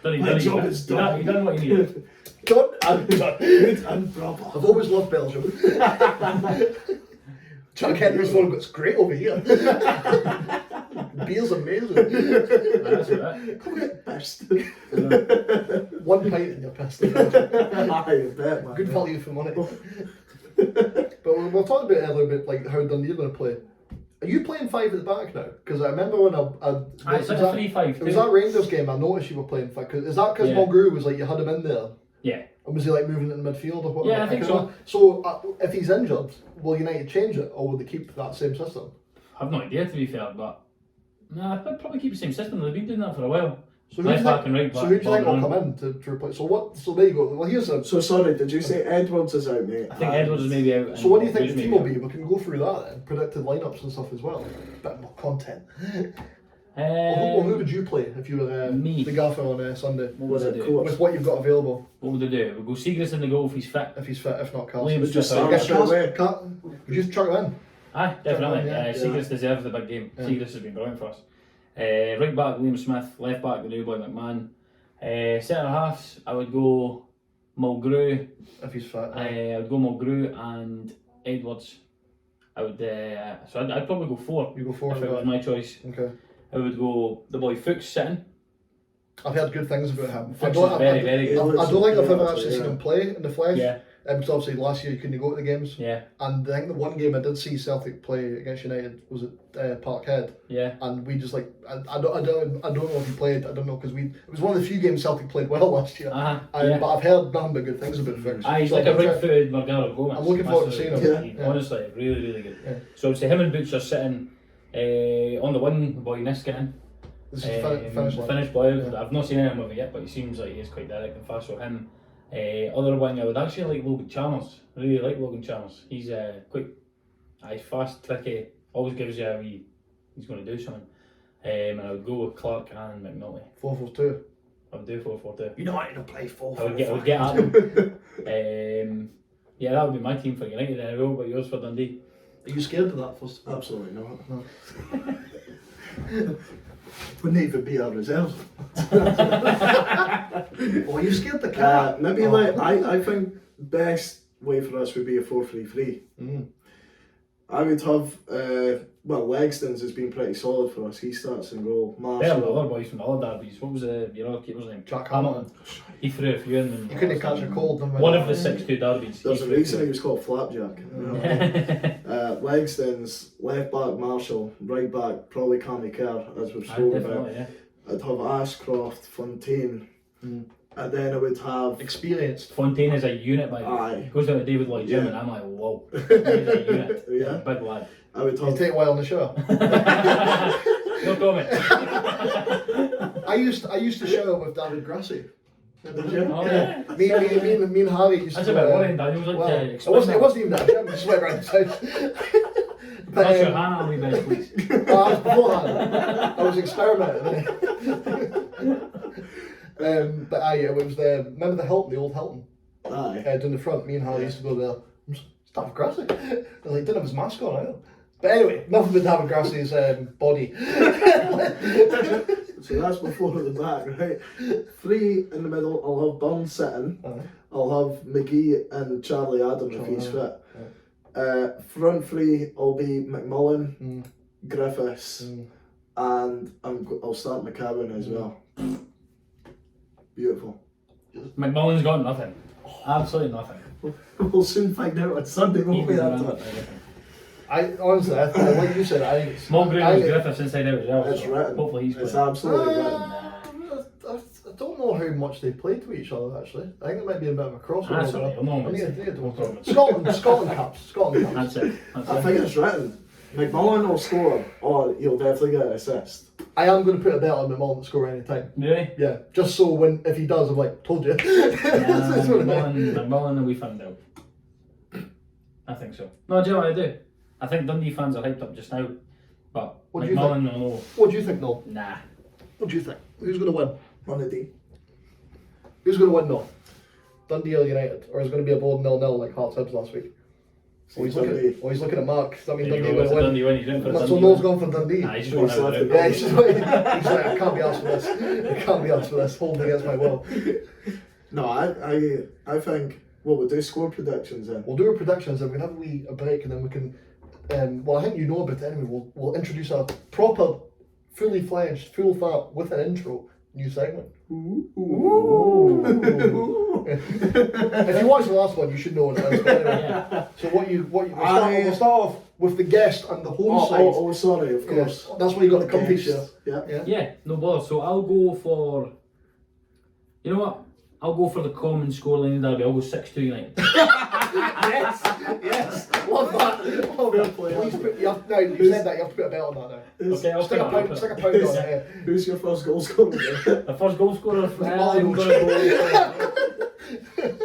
probably do all this stuff. He done what he needed. Good and proper. I've always loved Belgium. Chuck Henry's one looks great over here. Beer's amazing. That's right. Come get pissed. 1 pint and you're pissed. Good value for money. But we'll talk about it a little bit, how Dundee are going to play. Are you playing 5 at the back now? Because I remember when it's like a 3-5. It was that Rangers game. I noticed you were playing 5. Is that because Mulgrew was you had him in there? Yeah. And was he moving in the midfield or what? Yeah, I think so. So if he's injured, will United change it or will they keep that same system? I've no idea, to be fair, but I'd probably keep the same system. They've been doing that for a while. So who do Left you back think? and right back. So who do you think will Ball come in to replace? So what? So there you go. Well, here's a. So sorry, did you say Edwards is out, mate? I think Edwards is maybe out. So what do you think Bruce the team maybe will be? We can go through that then. Predicted lineups and stuff as well. Bit more content. Well, who would you play if you were me. the gaffer on Sunday? What would I do? With what you've got available, What would I do? We'll go Siegrist in the goal if he's fit. if he's fit, if not Carlson. Williams just I out. guess straight away. Would you just chuck him in? Aye, definitely. Yeah, Siegrist deserves the big game. Yeah. Siegrist has been brilliant for us. Right back, William Smith. Left back, the new boy McMahon. Centre halves, I would go Mulgrew. If he's fit. I would go Mulgrew and Edwards. I would. So I'd probably go 4 You go forward. if it was my choice. Okay. I would go the boy Fuchs sitting. I've heard good things about him. Fuchs is very, very good. I don't think I've ever Yeah, actually seen yeah. him play in the flesh. Yeah, Because obviously last year you couldn't go to the games. yeah, And I think the one game I did see Celtic play against United was at Parkhead, yeah. and we just like I don't know if he played. I don't know because it was one of the few games Celtic played well last year. Yeah. But I've heard nothing but good things about Fuchs. He's So like a I'm trying- right-footed Margaro Gomez. I'm looking forward to seeing him. Yeah. Honestly, really, really good. Yeah. So it's him and Boots are sitting on the wing. Boy Niskanen. This is the finish line. Finished boy. Yeah. I've not seen anything of it yet, but he seems like he is quite direct and fast. So him. Other wing, I would actually like Logan Chalmers. I really like Logan Chalmers. He's quite, he's fast, tricky. Always gives you a wee. He's going to do something. And I would go with Clark and McNulty. 4-4-2. I would do 4-4-2. United will play 4-4-2. I would get at them. Yeah, that would be my team for United. Then I will, but yours for Dundee. Are you scared of that first? Absolutely not. No. Wouldn't even be our reserves. Oh, you scared the cat? Maybe I think best way for us would be a 4-3-3. Mm. I would have Legston's has been pretty solid for us. He starts in goal. There were Marshall. other boys from the other derbies. What was your other keeper's name? Jack Hamilton. He threw a few in. And You couldn't catch a cold. one of the 6-2 derbies. There's he a threw reason he two. was called Flapjack. Legston's left back Marshall, right back probably Cammy Kerr as we've spoken about. Definitely, yeah. I'd have Ashcroft, Fontaine, Mm. and then I would have Experienced. Fontaine is a unit, by the way. Aye. He goes down to David Lloyd Jim, Yeah. and I'm like, whoa. He's a unit. Yeah. Big lad. I would You have take a while on the show. No comment. I used to shower with David Grassi. Did you? Oh, yeah. Me and Harry used That's to. a bit worrying, Daniel. It was like, Well, it wasn't even that. I just went around the house. That's your hand on me, Ben, please. I was beforehand. I was experimenting. But it was remember the Hilton, the old Hilton, Aye. down the front. Me and Harry used to go there. David Grassi. I was like, didn't have his mask on either. But anyway, enough about David Grassi's body. So that's before at the back, right? 3 in the middle, I'll have Burns sitting. Aye. I'll have McGee and Charlie Adam if he's fit. Front 3 will be McMullen, Mm. Griffiths, Mm. and I'll start McCowan as well. Beautiful. McMullen's got nothing. Absolutely nothing. We'll soon find out on Sunday, won't we? He's That's got it. everything. I honestly, like you said, I think it's Small Green I was think- Griffiths inside out as well. It's so written. hopefully he's It's playing. absolutely written. I don't know how much they play to each other actually. I think there might be a bit of a crossover. That's all right. I need to No work problem. on Scotland caps. That's it. That's I it. think it's written. McMullen will score, or he'll definitely get an assist. I am going to put a bet on McMullen to score any time. Really? Yeah, just so if he does, I'm like, told you. That's what I meant. McMullen, we found out. I think so. No, do you know what I do? I think Dundee fans are hyped up just now, but What do you McMullen will know. What do you think, Noel? Nah. What do you think? Who's going to win? On the D. Who's going to win, Noel? Dundee or United? Or is it going to be a bold 0-0 like Hearts Hibs last week? He's looking at Marc. That means There you Dundee go, it's a going to win. Dundee win. He's in for a So Dundee Noel's win. gone for Dundee. Nah, he's He's showing left out it. there. Yeah, he's like, I can't be asked for this. I can't be asked for this. Holding against my will. No, I think what we'll do score predictions then. We'll do our predictions and we'll have a break and then we can. Well, I think you know about it anyway. We'll introduce a proper, fully fledged, full fat with an intro new segment. If you watched the last one, you should know what it is. But anyway. Yeah. So we'll start off with the guest and the home side. Oh, sorry, of course. Yes, that's where you got the comfy Yes. share. Yeah. Yeah, no bother. So I'll go for. You know what? I'll go for the common scoreline derby. I'll go 6-2 United. Yes, love that. Oh, please put, you have, no, you said that, you have to put a bet on that now. Okay, I'll Stick a pound on it. Yeah. Who's your first goal scorer? The first goal scorer. I'm Mulgrew. gonna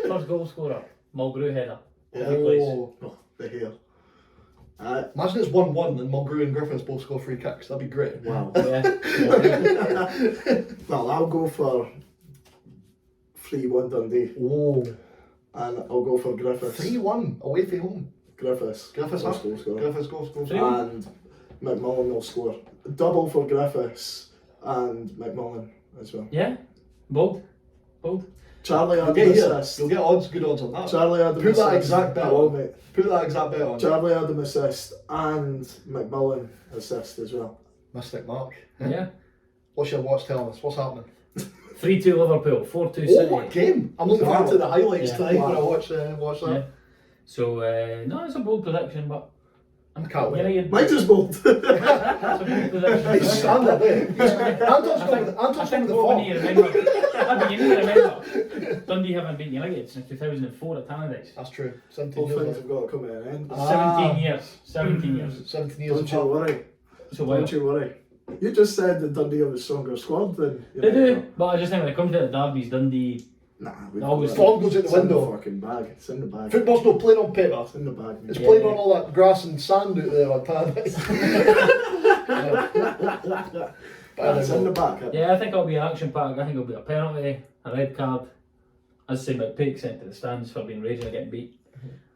go. First goal scorer. Mulgrew header. Oh, the hair. Imagine it's 1-1 and Mulgrew and Griffiths both score free kicks. That'd be great. Wow. Yeah. Well, I'll go for 3-1 Dundee. Oh. And I'll go for Griffiths. 3-1 away from home. Griffiths. Griffiths First goal scorer. Griffiths goal. And McMullen will score. Double for Griffiths and McMullen as well. Yeah. Bold. Charlie had You'll an get, assist. you'll get odds, good odds on that. Charlie had an Put assist. that exact bet Oh, on. mate. Put that exact bet on. Charlie had an assist and McMullen assist as well. Mystic Mark. Yeah. What's your watch telling us? What's happening? 3-2 Liverpool. 4-2 Oh, City. what game! I'm looking forward to the highlights Yeah. tonight when I Wow. watch watch that. Yeah. So no, it's a bold prediction, but I can't wait. United. Mine just bold. It's a bold prediction. He's standing there. Anton's going with I the think form. what we need to remember, you need to remember, Dundee haven't beaten United since 2004 at Tapedeck. That's true. All 17 things years. have got to come to an end. 17 years. 17 years. 17 years Don't you apart. worry. So well, Don't you worry. You just said that Dundee have a stronger squad than they do, but I just think when it comes to the derbies, Dundee. Nah, we've Always got form goes out the it's in window. fucking bag. It's in the bag. Football's not playing on paper. It's in the bag. It's Mate. playing Yeah. on all that grass and sand out there on Paradise. It's in the bag. Yeah, I think it'll be an action pack. I think it'll be a penalty, a red card. As I say, McPake sent to the stands for being raging and getting beat.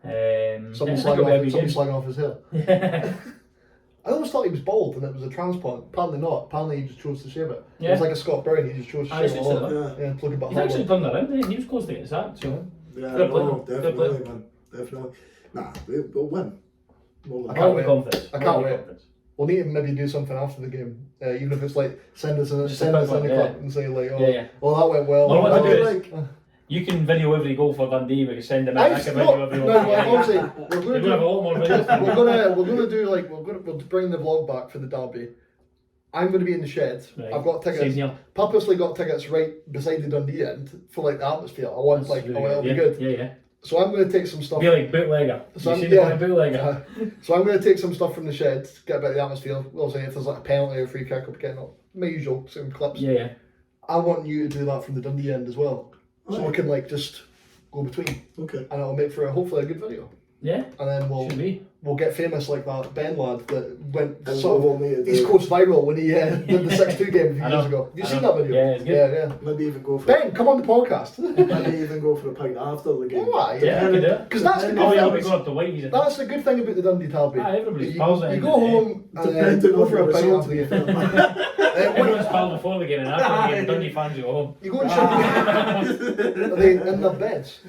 Someone I think it'll be a big slagging game. off his hair. Yeah. I always thought he was bald and it was a transplant. Apparently not. Apparently he just chose to shave it. It Yeah. was like a Scott Brown, he just chose to I shave it should all. say that. Yeah, plug it back He's actually turned around. He was close to getting sacked. So. Yeah, Fair play. no, Fair definitely, play. man. Definitely. Nah, we'll win. We'll win. I can't wait. Confidence. I can't Really wait. confidence. We'll need to maybe do something after the game. Even if it's like, send us Just in a the quick one, clip and say like, oh, Yeah. well that went well. Well, what I to do mean, is- You can video every goal for Dundee. We can send them in. I I've can not, video every no, goal. obviously, You're going to have a lot more videos. we're gonna do like we'll bring the vlog back for the derby. I'm gonna be in the shed. Right. I've got Same tickets. here. Purposely got tickets right beside the Dundee end for like the atmosphere. I want That's really it'll be yeah. good. Yeah. So I'm gonna take some stuff. Be like bootlegger. So You I'm- seen the yeah. kind of bootlegger? So I'm gonna take some stuff from the shed, get a bit of the atmosphere. We'll say if there's like a penalty or a free kick, I'll be getting up my usual some clips. Yeah. I want you to do that from the Dundee end as well, so we Right. can like just go between, Okay. and it'll make for hopefully a good video. Yeah. And then Should be. we'll get famous like that Ben lad that went And sort we'll of need to East do- Coast viral when he did the 6-2 game a few I years know. ago. Have you I seen know. that video? Yeah, it's good. Yeah. Maybe even go for Ben, come on the podcast. maybe even go for a pint after the game. Why? Yeah, I can do it. Because that's the Oh, good yeah, thing. we go up to Whitey's. That's the good thing about the Dundee Derby. Everybody's you, pals at the you end go of the day. home and then Depending go on for a the pint result. after the game. Everyone's pals before the game and after the game. Dundee fans go home. You go and check are they in their beds?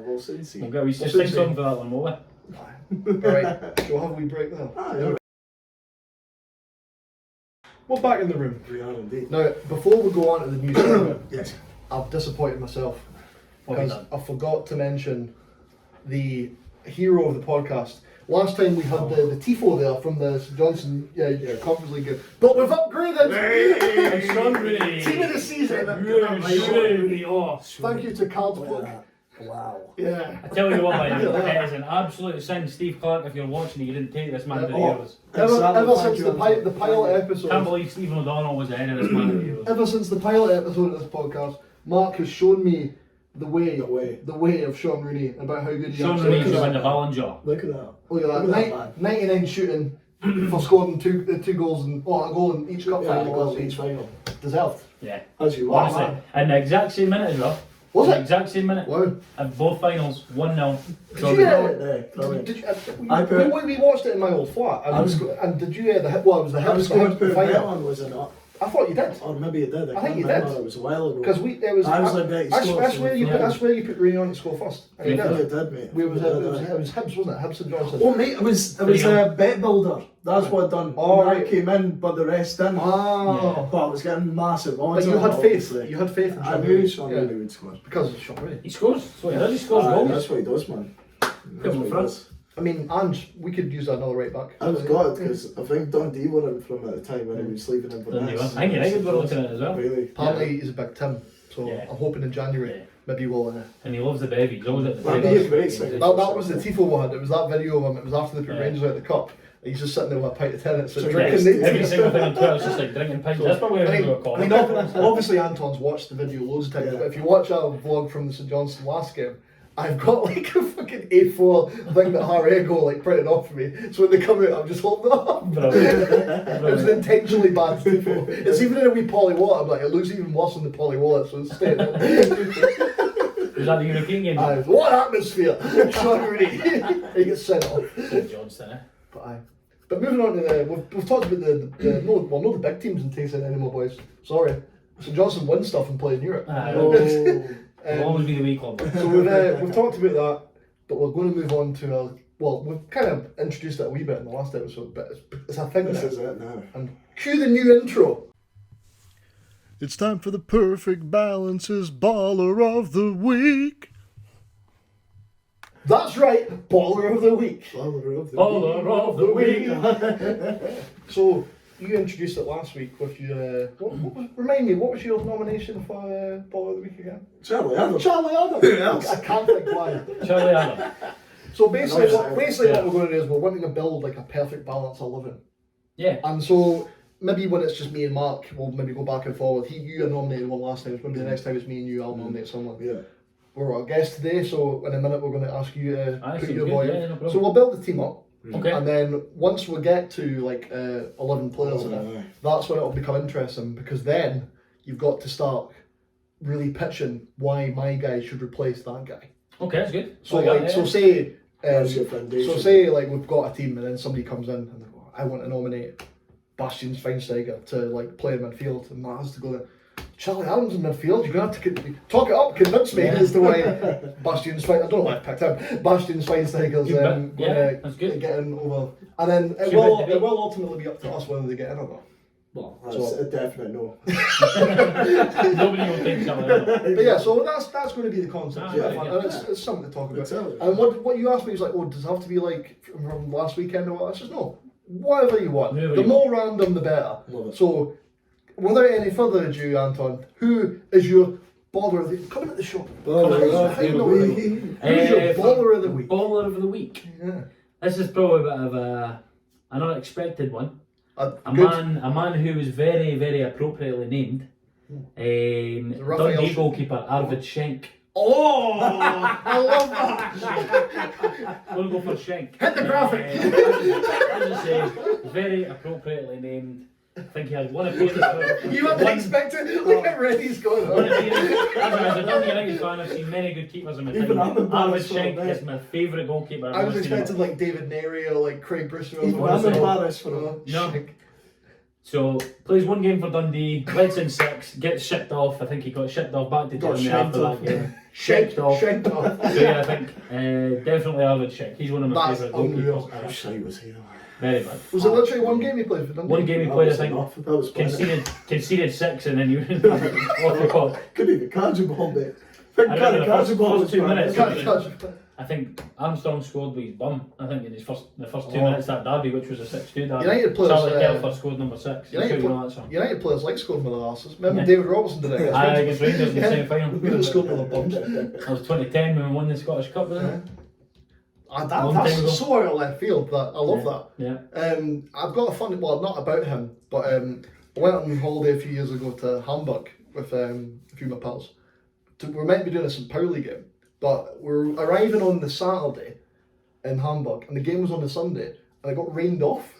We'll soon see. We'll go. We just We'll sing see. something for that one, won't we? Alright, we'll have a wee break now. We're back in the room. We are indeed. Now, before we go on to the new segment, Yes. I've disappointed myself What have you because I forgot to mention the hero of the podcast. Last time we had the Tifo there from the St Johnson Conference League game, but we've upgraded. Hey, Sean Rooney. Team of the season. Thank you to Cardbook. Wow. Yeah. I tell you what, man, it is an absolute sin, Steve Clark, if you're watching, you didn't take this man to the Oh. Euros. Ever since the Thank you. the pilot Can't episode, believe Stephen O'Donnell was ahead of this man at the Euros. ever since the pilot episode of this podcast, Mark has shown me the way of Sean Rooney about how good he Sean actually Rooney is. should win the Ballon d'Or. Look at that. Look at that, Look at that, 99 shooting for scoring two goals and a goal in each cup Yeah, final. goal last in each season. final. Deserved. Yeah. As you Honestly, are. in the exact same minute as well. Was The it? exact same minute. Wow. At both finals, 1-0. Did you hear Brilliant. we watched it in my old flat, and, I was and did you hear the hit? Well, it was the I was Hibs going to put a bet final. on, was it not? I thought you did. Or maybe you did. I think can't you remember. did. It was a while ago. Because it was. I was like, bet he scored, I swear you yeah. put. I swear you put Rooney on to score first. And I you really did. did, mate. It was Hibs, wasn't it? Hibs and Johnson. Oh, mate, it was There you a bet builder. That's what done. Oh, Marc right. came in, but the rest didn't. Ah. But I was getting massive But odds. you on had it, faith. obviously. You had faith in I Sean knew Rooney. Sean Yeah. Rooney would score. Because of Sean Rooney. He scores. That's what he does. He scores goals. That's what he does, man. That's Come what he on, does. I mean, and we could use another right back. I was glad because I think Dundee were in from at the time when he was leaving Dundee were. Inverness. I think United were looking at it as well. Really? Apparently he's a big Tim, So Yeah. I'm hoping in January maybe we'll. And he loves the bevy. He's always at the That'd bevy. be a great thing. That was the tifo we had. It was that video of him. It was after they put Yeah. Rangers out of the cup. He's just sitting there with a pint of Tennent's and Drinking. drinking. Every single thing on Twitter is just like drinking pints. That's probably I where mean, we call I mean, it. obviously Anton's watched the video loads of times, Yeah. but if you watch a vlog from the St Johnstone last game, I've got like a fucking A4 thing that Harego like printed off for me. So when they come out, I'm just holding it up. Brilliant. It was an intentionally bad tifo. It's even in a wee poly wallet. I'm like, it looks even worse in the poly wallet, so it's staying out. Was that the European game? What atmosphere! Sorry, he gets sent off. St Johnstone, eh? But moving on to we've talked about not the big teams in Tyson anymore, boys. Sorry, St Johnstone win stuff and play in Europe. It'll always be the weak club. So we've talked about that, but we're going to move on to we've kind of introduced it a wee bit in the last episode, but it's a thing This now. is it now. And cue the new intro. It's time for the Perfect Balances Baller of the Week. That's right, Baller of the Week. Baller of the week. So you introduced it last week with your. Remind me, what was your nomination for Baller of the Week again? Charlie Adam. Charlie Adam. Who else? I can't think why. Charlie Allen. So basically, Yeah. what we're going to do is we're wanting to build like a perfect balance of living. Yeah. And so maybe when it's just me and Mark, we'll maybe go back and forward. You nominated one last time. So maybe the next time it's me and you, I'll nominate someone. Yeah. We're our guest today, so in a minute we're going to ask you to Aye, put sounds your good. boy Yeah, in. no problem. So we'll build the team up, Okay. and then once we get to like 11 players in it, Aye. that's when it'll become interesting because then you've got to start really pitching why my guy should replace that guy. Okay, that's good. So yeah, like, yeah. so say, That's your foundation. so say like we've got a team and then somebody comes in and they go, I want to nominate Bastian Schweinsteiger to like play in midfield, and Matt has to go there. Charlie Adams in midfield, you're going to have to talk it up, convince me as to why Bastian Schweinsteiger, I don't know why I picked him, Bastian Schweinsteiger's going that's to good. get in over. And then it Should will, we- it will ultimately be up to us whether they get in or not. Well, that's So- a definite no. Nobody will take Charlie Allen. But yeah, so that's going to be the concept. Yeah, Yeah, yeah. and it's something to talk about. Tell you. And what you asked me is like, oh, does it have to be like from last weekend or what? I said, no, whatever you want. Whatever The you more random, the better. Love it. So, without any further ado, Anton, who is your baller of the week? Coming at the show. Baller of the week. Who's your baller of the week? Baller of the week. Yeah. This is probably a bit of an unexpected one. A Good. man who was very, very appropriately named. Raphael Dundee Sch- goalkeeper Arvid Schenk. Oh, I love that. We'll go for Schenk. Hit the graphic. As I say, very appropriately named. I think he had one appearance for. You weren't expecting. Look how Reddy's going One on. appearance. As a Dundee United fan, I've seen many good keepers in my Even I'm time. embarrassed Arvid for Schenk that. is my favourite goalkeeper. I've I was ever seen him. expecting like David Neri or like Craig Brewster. Even or I'm something. embarrassed for him. No. So, plays one game for Dundee, leds in 6, gets shipped off. I think he got shipped off back to Got Germany shanked after off, that game. Shanked Shanked off. Shanked off. So yeah, I think definitely Arvid Schenk. He's one of my That's favourite unreal. goalkeepers. How shy was he? Very bad. Was it literally one game he played for Dundee? One game he That played, I was think, enough. That was funny. conceded 6 and then you off the call. Couldn't even catch a ball, mate. Think I kind remember of the catch a first- ball first was 2 fine. minutes. Catch. I think Armstrong scored with his bum. I think in his the first 2 Oh. minutes of that derby, which was a 6-2 derby. United players, Charlie Telfer scored number 6. United players like scoring with their asses. Remember Yeah. David Robertson did it? Aye, against Rangers in the semi-final. We didn't score with our bums. That was 2010 when we won the Scottish Cup, wasn't it? Long time ago. that's so out of left field, but I love that. Yeah. I've got a funny, well, not about him, but I went on holiday a few years ago to Hamburg with a few of my pals. We're meant to be doing a St. Pauli game, but we're arriving on the Saturday in Hamburg, and the game was on the Sunday, and it got rained off.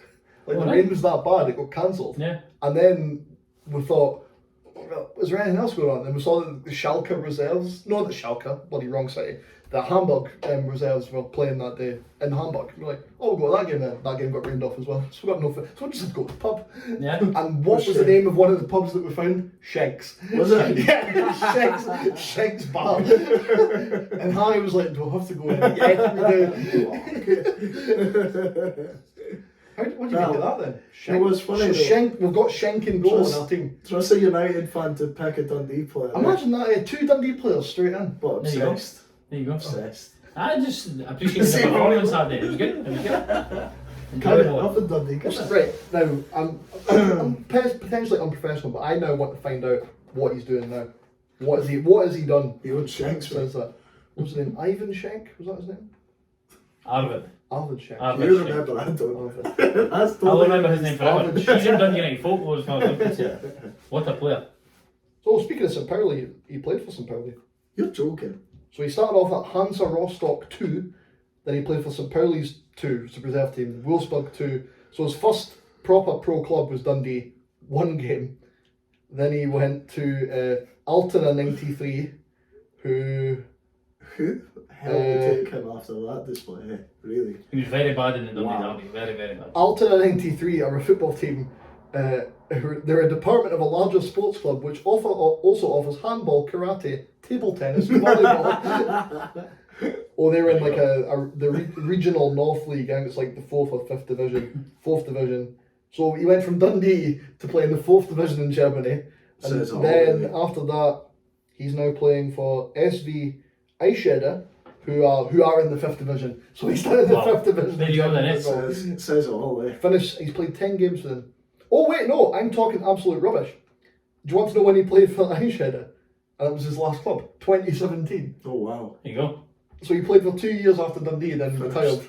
Like Oh, the right. rain was that bad, it got cancelled. Yeah. And then we thought, well, is there anything else going on? And we saw that the Schalke reserves, no, the Schalke, bloody wrong city, the Hamburg reserves were playing that day in Hamburg. We're like, oh, we'll go to that game then. That game got rained off as well. So we got no so we just had to go to the pub. Yeah. And what was the name of one of the pubs that we found? Shank's. Was it? Yeah, Shank's bar. And Harry was like, do I have to go in? Yeah, we do. What do you think of that then? It was funny So though. Shank, we've got Shank and goal in our team. Trust a United fan to pick a Dundee player. Imagine that, 2 Dundee players straight in. But There you go. obsessed. There you go. Obsessed. I just appreciated the performance that day. It was good. It was good. Can't Enjoyable. get enough of Dundee, can I? Right, now, I'm potentially unprofessional, but I now want to find out what he's doing now. What has he done? He owns Shanks. Says that. What was his name? Ivan Schenk? Was that his name? Arvid. Arvid Schenk. You remember that, don't you? I'll remember his name forever. He's in Dundee United folklore as far as I'm concerned. What a player. So speaking of St. Pauli, he played for St. Pauli. You're joking. So he started off at Hansa Rostock 2, then he played for St. Pauli's 2, it's a reserve team, Wolfsburg 2. So his first proper pro club was Dundee, 1 game. Then he went to Altona 93, who the hell would take him after that display? Really? He was very bad in the Dundee derby, very, very bad. Altona 93 are a football team. They're a department of a larger sports club which also offers handball, karate, table tennis, and volleyball. Or they're in like the regional North League, and it's like the 4th or 5th division, 4th division. So he went from Dundee to play in the 4th division in Germany, and then after that, he's now playing for SV Eichstätt, who are in the 5th division. So he's down in the 5th division. There you go, then it says it all. He's played 10 games for them. Oh wait, no, I'm talking absolute rubbish. Do you want to know when he played for Eichstätt? And it was his last club, 2017. Oh wow. There you go. So he played for 2 years after Dundee, then retired.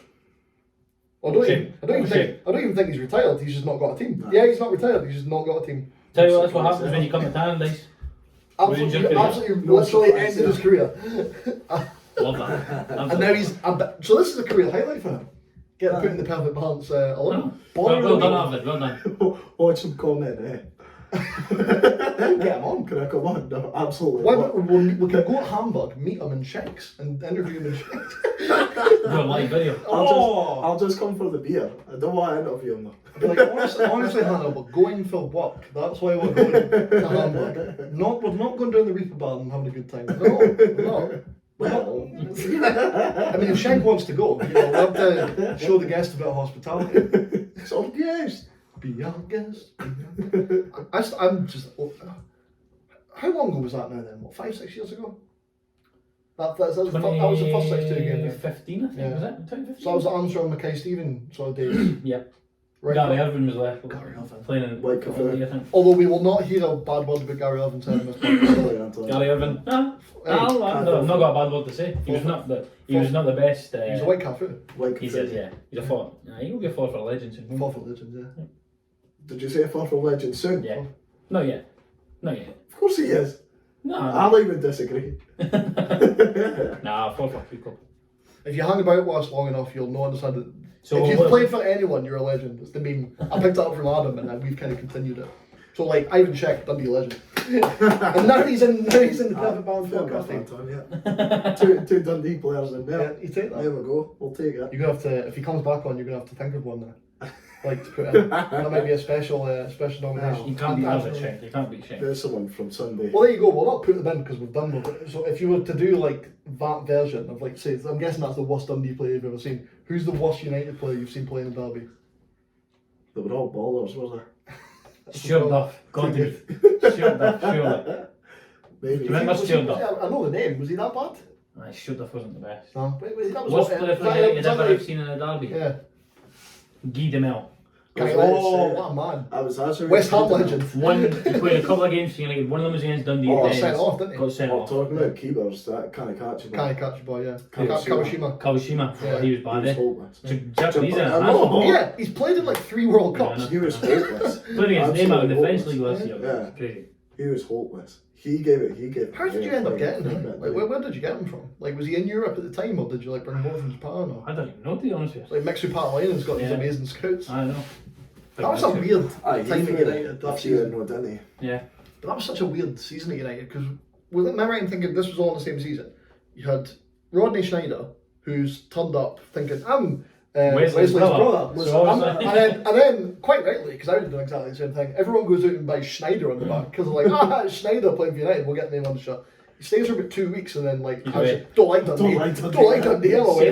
I don't even think he's retired. He's just not got a team. No. Yeah, he's not retired. He's just not got a team. Tell you what, that's what happens when you come to Tannadice. Absolutely, literally ended his career. Love that. And now he's. So this is a career highlight for him. Put in the perfect balance. 11. Well done, Arvid. Well done. Watch him comment, eh? Get him on. Can I come on? No, absolutely. We can go to Hamburg, meet him in Shanks, and interview him in Shanks. Do a live video. I'll just come for the beer. I don't want to interview him though. I'd be like, honestly, Hannah, we're going for work. That's why we're going to Hamburg. We're not going down the Reaper Bar and having a good time. No. Well, I mean, if Shank wants to go, we'll have to show the guest a bit of hospitality. So yes. Be our guest. I'm just. How long ago was that now then? What, 5-6 years ago? That was the first 6-2 game. 15, I think, was it? 2015? So that was the Armstrong Mackay-Stephen sort of days. Yeah. Right. Gary Irvin was left. Gary Irvin. Playing in White Cafe, I think. Although we will not hear a bad word about Gary Irvin saying this podcast. Gary Irvin. I've not got a bad word to say. He was not the best. He's a white cafe. He said, yeah. He's a four. He'll be a 4 for legend soon. 4 for legend, yeah. Did you say a 4 for legend soon? Yeah. Not yet. Of course he is. No. I would disagree. Nah, 4 for people. If you hang about with us long enough, you'll know understand that. So if you've played for anyone, you're a legend. It's the meme. I picked it up from Adam, and we've kind of continued it. So like Ivan Czech, Dundee legend, and now he's in the perfect balance podcast team. Two Dundee players in there. Yeah, you take that. There we go. We'll take it. You're gonna have to, if he comes back on, you're gonna have to think of one now. Like to put in. That might be a special nomination. You can't beat Ivan Czech. You can't beat Czech. There's someone from Sunday. Well, there you go. We'll not put them in because we've done with it. So if you were to do like that version of like, say, I'm guessing that's the worst Dundee player you've ever seen. Who's the worst United player you've seen playing in Derby? They were all ballers, were they? Stuart Duff. Got to be. Stuart Duff, surely. Maybe. Remember Stuart Duff? I know the name. Was he that bad? Nah, Stuart Duff wasn't the best. No. That was Worst player for United you'd ever have seen in a derby? Yeah. Guy Demel. What a man. I was actually West Ham legend. He played a couple of games for United. One of them was against Dundee. Sent off, didn't he? Got sent off. Talking about keepers, that can't catch a ball. Can't catch a ball, yeah. Kawashima. Kawashima. Yeah. He was bad, He was eh? hopeless. Japanese, Yeah, he's played in like 3 World Cups. He was hopeless. Played against Neymar in the French Absolutely league last year. Yeah. Crazy. He was hopeless. He gave it. How did you end up getting him? Like, where did you get him from? Like, was he in Europe at the time, or did you like bring him over from Japan? Or I don't even know, to be honest with you. like Mixu Patalainen's got these amazing scouts. I know. That was a weird time at United that That's season. no, didn't he? Yeah. But that was such a weird season at United because, am I right in thinking this was all in the same season? You had Rodney Schneider, who's turned up thinking, I'm Wesley's brother. And then, quite rightly, because I would have done exactly the same thing, everyone goes out and buys Schneider on the back because they're like, it's Schneider playing for United, we'll get the name on the shirt. He stays for about 2 weeks and then like, don't like Dundee, I'm away.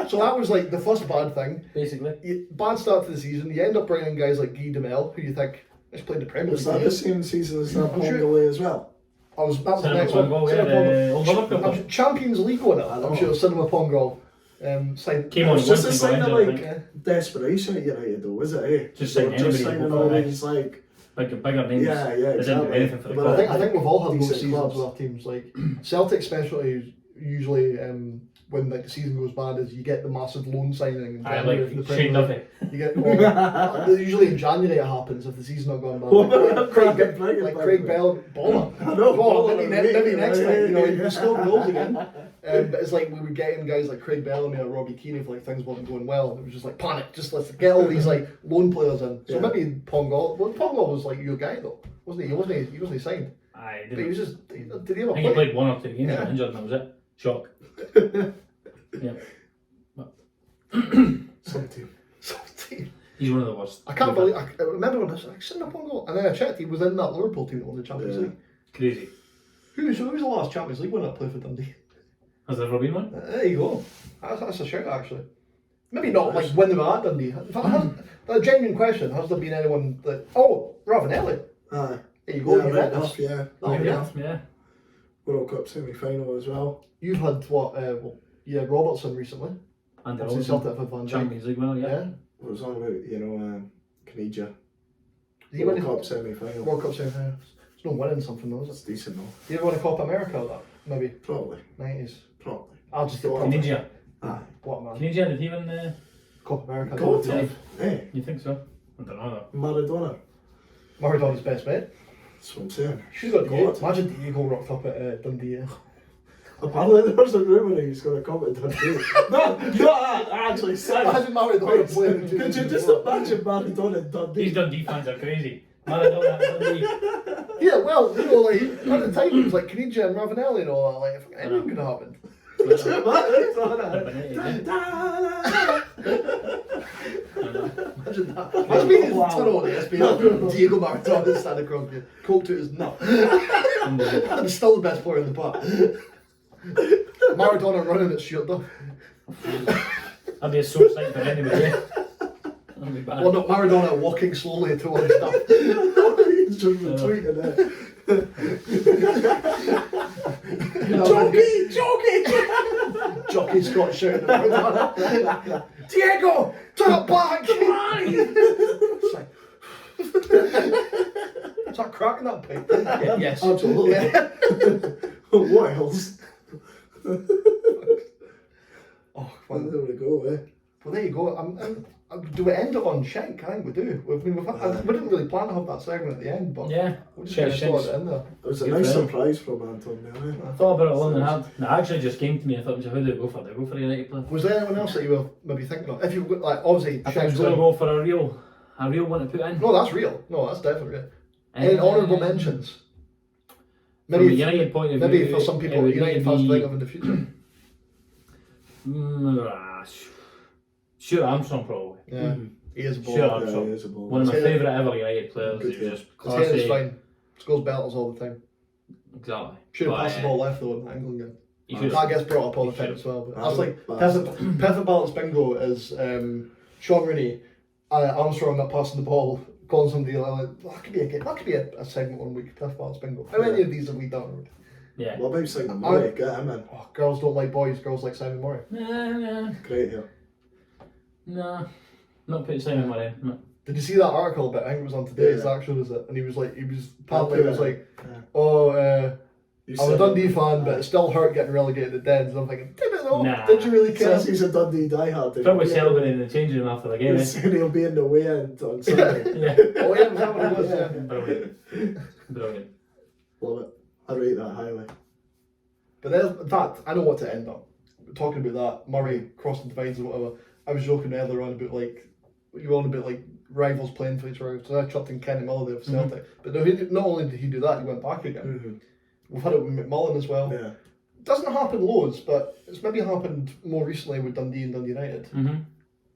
So that was like the first bad thing. Basically. Bad start to the season. You end up bringing guys like Guy Demel, who you think, he's played the Premier League. Was that the same season as that Pongalay as well? That was the next one. Champions League winner, I'm sure, Cinema Pongal. Came on it was just a sign of like desperation at United though, was it? Just signing all these like bigger names. Yeah, They didn't do exactly. anything for the But club. I think we've all had those Decent seasons clubs. with our teams. Like Celtic, especially, usually when like the season goes bad, is you get the massive loan signing in I January from the like Shane Premier League. Duffy. You get usually in January it happens if the season's not gone bad. Like Craig Bell, baller. Baller, Maybe next time, you know, yeah. he scored goals again. But it's like we were getting guys like Craig Bellamy or Robbie Keane if like things weren't going well. It was just like panic. Just let's get all these like loan players in. So maybe Pongal. Well, Pongal was like your guy though, wasn't he? He wasn't signed. I But he was just. Did he ever think he play? played 1 or 2 games, Yeah. got injured, and that was it. Shock. Yeah. Some team. He's one of the worst. I can't believe. I remember when I was like, sitting up on goal, and then I checked. He was in that Liverpool team that won the Champions League. Crazy. Who was the last Champions League winner that played for Dundee? Has there ever been one? There you go. That's a shout actually. Maybe not like when they were at Dundee. In fact, a genuine question: has there been anyone that? Oh, Ravanelli. Aye. There you go. Yeah, Juventus. right enough, yeah. Oh, yeah. Yeah. World Cup semi-final as well. You've had what? You had Robertson recently. And Obviously Celtic have had Van Dijk. Champions League winner, yeah. It was all about, Canija. Did he win World a Cup semi-final. World Cup semi-final? It's no winning something though, is It's it? decent though. Did you ever win a Copa America or that? Maybe Probably. 90s. Probably. I'll just get Tunisia. Aye. What man? Tunisia, did he win the... Copa America. God, Yeah. Hey, You think so? I don't know though. Maradona. Maradona's best mate. That's what I'm saying. She's got God. Imagine Diego rocked up at Dundee. Yeah. Apparently there was a rumour he was going to come to Dundee. no, actually, Imagine Maradona playing. Could you just imagine Maradona in Dundee? These Dundee fans are crazy. Maradona, Dundee. Yeah, well, you know, like at the time it was like Canija and Ravanelli and all that. Like, if anything could have happened. Imagine that. Imagine being in tunnel at the SPL. Diego Maradona standing across you, coke to his nut. And still the best player in the park. Maradona running at shield off. That'd be a sore sight for anybody. Yeah. That'd be bad. Well, not Maradona walking slowly towards stuff. He's just retweeting it. Jockey Scott shouting at Maradona. Diego, turn it back! It's like, is that cracking that pipe? Yes. Absolutely. Yeah. What else? Oh, Well, well, there we go, eh? there you go. Do we end it on Shank? I think we do. We didn't really plan to have that segment at the end, but Yeah. we just Sure, kind of slotted Shank's- it in there. It was a Good nice for him. surprise from Anton there, eh? I thought about it long and hard. No, it actually just came to me. I thought, who do they go for? Do they go for a United player? Was there anyone else that you were maybe thinking of? If you like, obviously, I think I was Shank's going to in. go for a real one to put in. No, that's real. No, that's definitely real. Any honourable mentions? From a Maybe, United point of view, maybe for some people, it would United need fans to think of in the future. Stuart Armstrong probably. Yeah, he is a baller. Sure. Yeah, Armstrong. he is a ball. One of my His head- favourite ever United players. Good He was hair. just His head is classy. fine. Scores belters all the time. Exactly. Should have But, passed the ball left though in the England game. he That should That gets brought up all the He time should. as well. But That that's was like bad. perfect balance bingo is Sean Rooney, Armstrong not passing the ball, calling somebody like that could be a game. That could be a segment one week. Perfect balance bingo. How many of these have we done? Yeah. What about Simon Murray? Get him in. Oh, girls don't like boys. Girls like Simon Murray. Nah. Great here. Nah. Not putting Simon Murray in. No. Did you see that article about? I think it was on today's Yeah. Action, was it? And he was I'll apparently like, Yeah. oh, You I'm a said- Dundee fan, but it still hurt getting relegated to Dens. And I'm thinking, did it though? Nah. Did you really care? Says he's a Dundee diehard. Probably celebrating the changing room after the game. He's saying he'll be in the weigh-in on Sunday. Yeah. Oh yeah, was that what it was? Yeah. Brilliant. Brilliant. Love it. I rate that highly. But there's, in fact, I know what to end on. Talking about that, Murray crossing the divides or whatever. I was joking earlier on about you were on about rivals playing for each other. So I chucked in Kenny Miller there for Celtic. But no, not only did he do that, he went back again. We've had it with McMullen as well. Yeah. It doesn't happen loads, but it's maybe happened more recently with Dundee and Dundee United. Mm-hmm.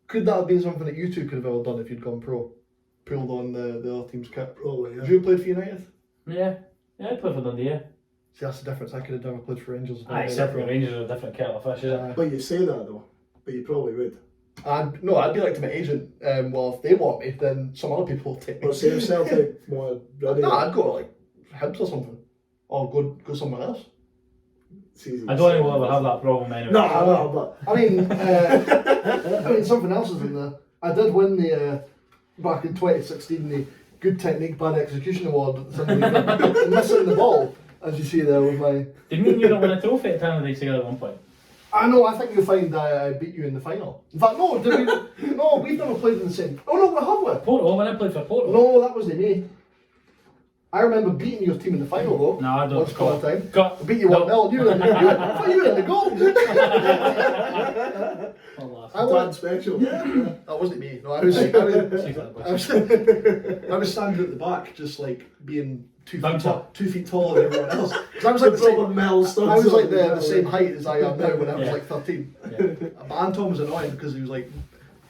Could that have been something that you two could have ever done if you'd gone pro? Pulled on the other team's kit? Probably, Have yeah. you played for United? Yeah. Yeah, I played for Dundee, yeah. See, that's the difference. I could have never played for Rangers. if I Aye, played except for for Rangers are a different kettle of fish, isn't it? But you say that though. But you probably would. I'd be like to my agent. Well, if they want me, then some other people will take me. But say if Celtic wanted ready. No, I'd go like Hibs or something, or go somewhere else. It's easy I to don't say. think we'll ever have that problem anyway. No, but I mean, something else is in there. I did win the back in 2016 good technique, bad execution award at the missing the ball, as you see there with my. Did me and you not win a trophy at Tapedeck together at one point? I know. I think you'll find I beat you in the final. In fact, no. Did we? No, we've never played in the same. Oh no, we have we? Porto, when I played for Porto. No, that wasn't me. I remember beating your team in the final though. No, I don't. Once upon a time. Cut. I beat you 1-0. You were in the goal. I thought you were in the goal. I That special. That wasn't me. No, I was standing at the back, just like being 2 feet taller than everyone else. Because I was like the same height as I am now when I was like 13. Yeah. But Anton was annoying because he was like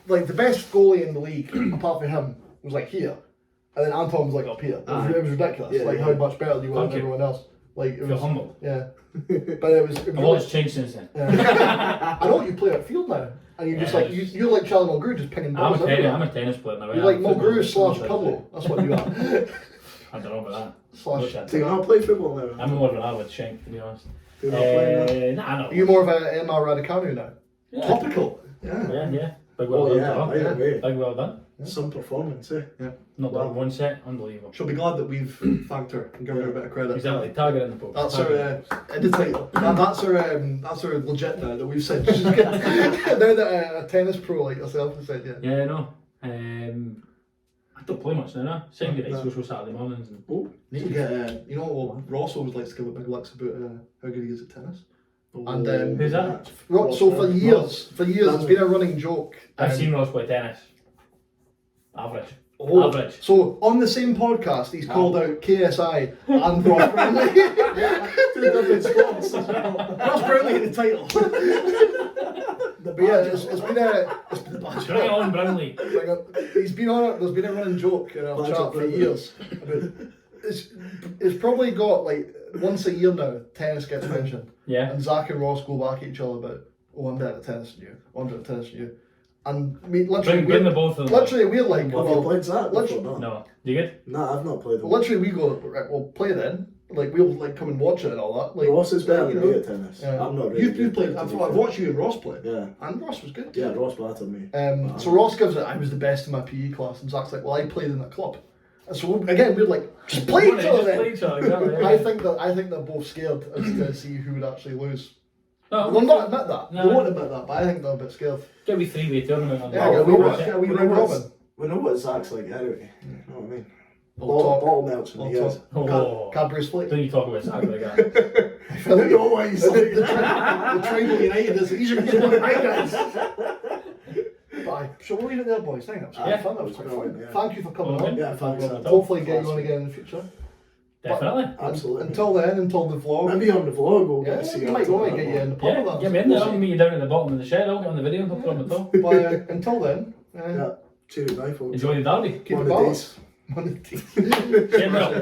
the best goalie in the league, apart from him, was like here. And then Anton was like up here. It was ridiculous. How much better you were than everyone else. Like it was humble. Yeah. But it was. A lot's changed since then. I know you play at field now, and you're just like you're like Charlie Mulgrew, just pinging balls. I'm a tennis player now. You're like Mulgrew / Pillow. That's what you are. I don't know about that. Do you not play football now? I'm more of an average shank, to be honest. Do you not play now? Nah, no. Are you more of a Emma Raducanu now? Yeah. Topical. Yeah. Big well done. Big well done. Some performance, eh? Yeah. Not that one set, unbelievable. She'll be glad that we've thanked her and given her a bit of credit. Exactly. Target in the post. That's her in the title. That's her legit now that we've said. She's good. Now that a tennis pro like yourself has said, yeah. Yeah, no. I don't play much now. Same with social Saturday mornings. And Need to get Ross always likes to give a big licks about how good he is at tennis. And who's that? So for years, it's been a running joke. I've seen Ross play tennis. Average. Average. So on the same podcast, he's called out KSI and Ross Brownlee. Two different sports as well. Ross Brownlee in the title. But yeah, it's been a badge. Bring it on, Brownlee. He's been on it. There's been a running joke in our chat for years. It's probably got like once a year now. Tennis gets mentioned. Yeah. And Zach and Ross go back at each other about, I'm better at tennis than you. I'm better at tennis than you. And I mean, literally, bring the both of them. Literally, we're like, have you played that before? No. You good? No, I've not played it. Literally, we go, right, we'll play then. Like, we'll like come and watch it and all that. Like, Ross is better than me at tennis. I'm not really. You played. I've watched you and Ross play. Yeah. And Ross was good. Yeah, Ross battered me. So Ross gives it, I was the best in my PE class, and Zach's like, well, I played in that club. And so again, we're like, just play each other then. Exactly, yeah. I think they're both scared as to see who would actually lose. No, They'll not admit that. No. They won't admit that, but I think they're a bit scared. Get me 3-way tournament on Yeah, we round robin. We know what Zach's like anyway. You know what I mean? Talk. Ball melts when he is. Cadbury's flake. Don't you talk about Zach like that. I don't know why he's like The Tribal United is easier to get one of my guys. Bye. So we'll leave it there, boys. I think that was quite fun. That was quite fun. Yeah. Thank you for coming on. Yeah, thanks. Hopefully get you on again in the future. Definitely. Absolutely. Until the vlog. Maybe on the vlog we'll get to see you might go and get you in the pub with Yeah, us. get me in there. I'll meet you down at the bottom of the shed. I'll get on the video. No problem at all. But until then, Yeah. Cheers, bye folks. Enjoy the derby. keep One it of balanced. these. One of these. Get me up.